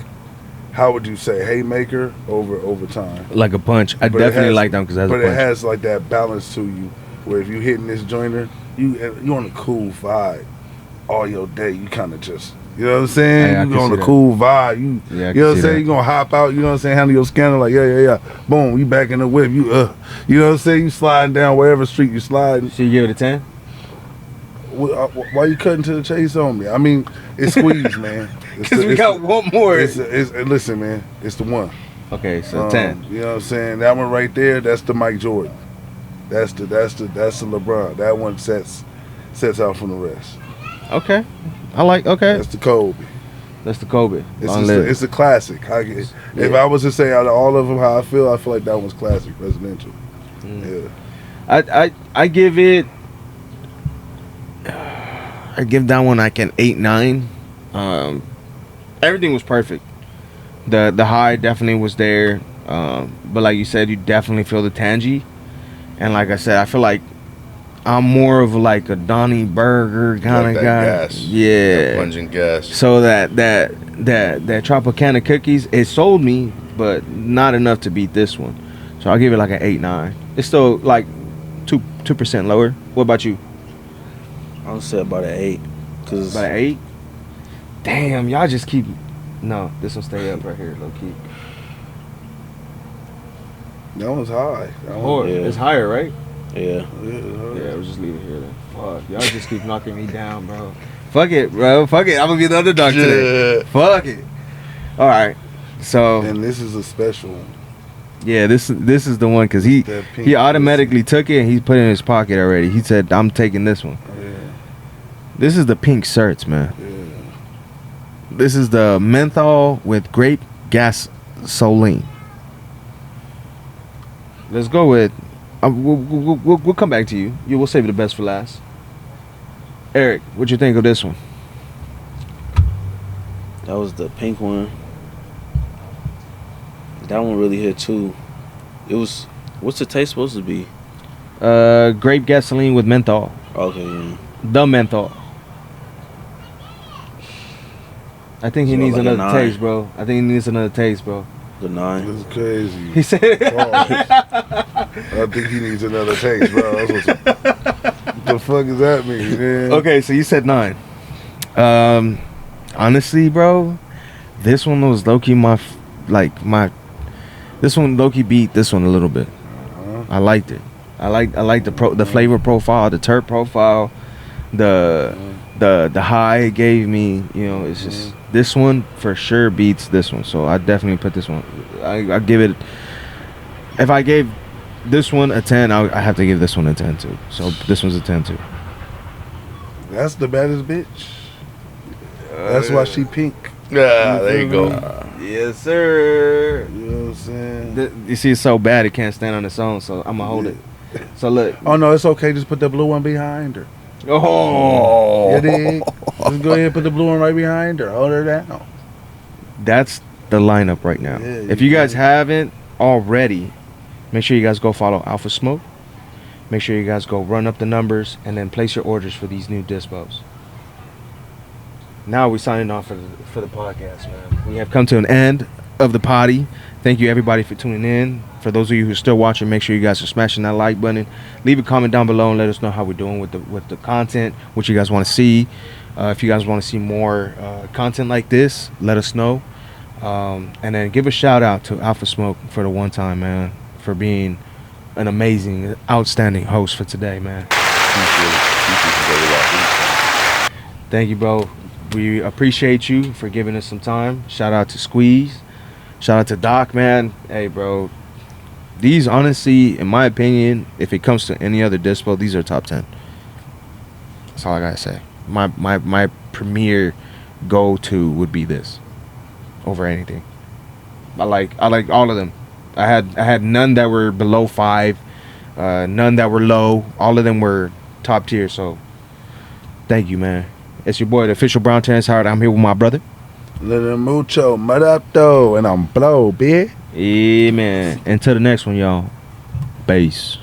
[SPEAKER 2] how would you say, haymaker over time.
[SPEAKER 1] Like a punch. I
[SPEAKER 2] But
[SPEAKER 1] definitely
[SPEAKER 2] it has-
[SPEAKER 1] like them because that's a
[SPEAKER 2] But
[SPEAKER 1] punch.
[SPEAKER 2] it has like that balance to you, where if you hitting this joiner, you on a cool vibe all your day. You kind of just, you know what I'm saying?
[SPEAKER 1] Yeah, I
[SPEAKER 2] You
[SPEAKER 1] can
[SPEAKER 2] on
[SPEAKER 1] see
[SPEAKER 2] a
[SPEAKER 1] that.
[SPEAKER 2] cool vibe. You
[SPEAKER 1] Yeah, I
[SPEAKER 2] know
[SPEAKER 1] can
[SPEAKER 2] what I'm
[SPEAKER 1] see
[SPEAKER 2] saying?
[SPEAKER 1] that.
[SPEAKER 2] You gonna hop out. You know what I'm saying? Handle your scanner like yeah. Boom, you back in the whip. You know what I'm saying? You sliding down wherever street you sliding.
[SPEAKER 1] So you give it a 10?
[SPEAKER 2] Why you cutting to the chase on me? I mean, it's squeeze, man.
[SPEAKER 1] Because we got one more.
[SPEAKER 2] Listen, man. It's the one.
[SPEAKER 1] Okay, so 10.
[SPEAKER 2] You know what I'm saying? That one right there, that's the Mike Jordan. That's the LeBron. That one sets out from the rest.
[SPEAKER 1] Okay. Okay.
[SPEAKER 2] That's the Kobe.
[SPEAKER 1] That's the Kobe.
[SPEAKER 2] It's a classic. If I was to say out of all of them how I feel like that one's classic residential. Yeah.
[SPEAKER 1] I give it. I give that one like an 8-9. Everything was perfect. The high definitely was there, but like you said, you definitely feel the tangy. And like I said, I feel like I'm more of like a Donnie Burger kind
[SPEAKER 9] Like
[SPEAKER 1] of
[SPEAKER 9] that
[SPEAKER 1] guy.
[SPEAKER 9] gas.
[SPEAKER 1] Yeah.
[SPEAKER 9] That pungent gas.
[SPEAKER 1] So that Tropicana cookies, it sold me, but not enough to beat this one. So I'll give it like an 8-9. It's still like 2% lower. What about you?
[SPEAKER 3] I'll say about an 8. Cause
[SPEAKER 1] About an 8? Damn, y'all just keep. No, this will stay up right here, low key.
[SPEAKER 2] That one's high.
[SPEAKER 1] It's higher, right?
[SPEAKER 3] yeah.
[SPEAKER 1] Yeah, we'll just leave it here then. Fuck, y'all just keep knocking me down, bro. Fuck it, bro. Fuck it. I'm gonna be the underdog today. Fuck it. All right. So
[SPEAKER 2] And this is a special one.
[SPEAKER 1] yeah, this is the one because he
[SPEAKER 2] That pink
[SPEAKER 1] automatically took it and he's put it in his pocket already. He said, "I'm taking this one."
[SPEAKER 2] Yeah.
[SPEAKER 1] This is the pink certs, man.
[SPEAKER 2] Yeah.
[SPEAKER 1] This is the menthol with grape gasoline. Let's go with. We'll come back to you. We'll save the best for last. Eric, what you think of this one?
[SPEAKER 3] That was the pink one. That one really hit too. It was. What's the taste supposed to be?
[SPEAKER 1] Grape gasoline with menthol.
[SPEAKER 3] Okay. Yeah.
[SPEAKER 1] The menthol. I think he
[SPEAKER 3] So
[SPEAKER 1] needs
[SPEAKER 3] like a
[SPEAKER 1] another
[SPEAKER 3] 9.
[SPEAKER 1] taste, bro. I think he needs another taste, bro.
[SPEAKER 3] The 9.
[SPEAKER 2] This is crazy.
[SPEAKER 1] He said.
[SPEAKER 2] I think he needs another taste, bro. What the fuck does that mean, man?
[SPEAKER 1] Okay, so you said 9. Honestly, bro, this one was low-key this one low-key beat this one a little bit. I liked it. I like the flavor profile, the terp profile, the high it gave me. You know, it's just this one for sure beats this one. So I definitely put this one. I give it. If I gave this one a 10, I have to give this one a 10 too. So this one's a 10 too.
[SPEAKER 2] That's the baddest bitch. That's why she pink.
[SPEAKER 9] Yeah, there you go.
[SPEAKER 1] Yes, sir.
[SPEAKER 2] You know what I'm saying?
[SPEAKER 1] You see, it's so bad it can't stand on its own. So I'm gonna hold it. So look.
[SPEAKER 2] Oh no, it's okay. Just put the blue one behind her.
[SPEAKER 1] Oh.
[SPEAKER 2] You dig? Just go ahead and put the blue one right behind her. Hold her down.
[SPEAKER 1] That's the lineup right now.
[SPEAKER 2] Yeah,
[SPEAKER 1] If you guys haven't already, make sure you guys go follow Alpha Smoke. Make sure you guys go run up the numbers and then place your orders for these new dispos. Now we're signing off for the podcast, man. We have come to an end of the potty. Thank you everybody for tuning in. For those of you who are still watching, make sure you guys are smashing that like button. Leave a comment down below and let us know how we're doing with the content, what you guys want to see. If you guys want to see more content like this, let us know. And then give a shout out to Alpha Smoke for the one time, man, for being an amazing, outstanding host for today, man. Thank you, bro. We appreciate you for giving us some time. Shout out to Squeeze. Shout out to Doc, man. Hey, bro. These, honestly, in my opinion, if it comes to any other dispo, these are top 10. That's all I gotta say. My premier go-to would be this over anything. I like all of them. I had none that were below 5, none that were low. All of them were top tier. So thank you, man. It's your boy, the official Brown Terrence Howard. I'm here with my brother.
[SPEAKER 2] Little mucho marato, and I'm blow, bitch.
[SPEAKER 1] Yeah, man. Until the next one, y'all. Peace.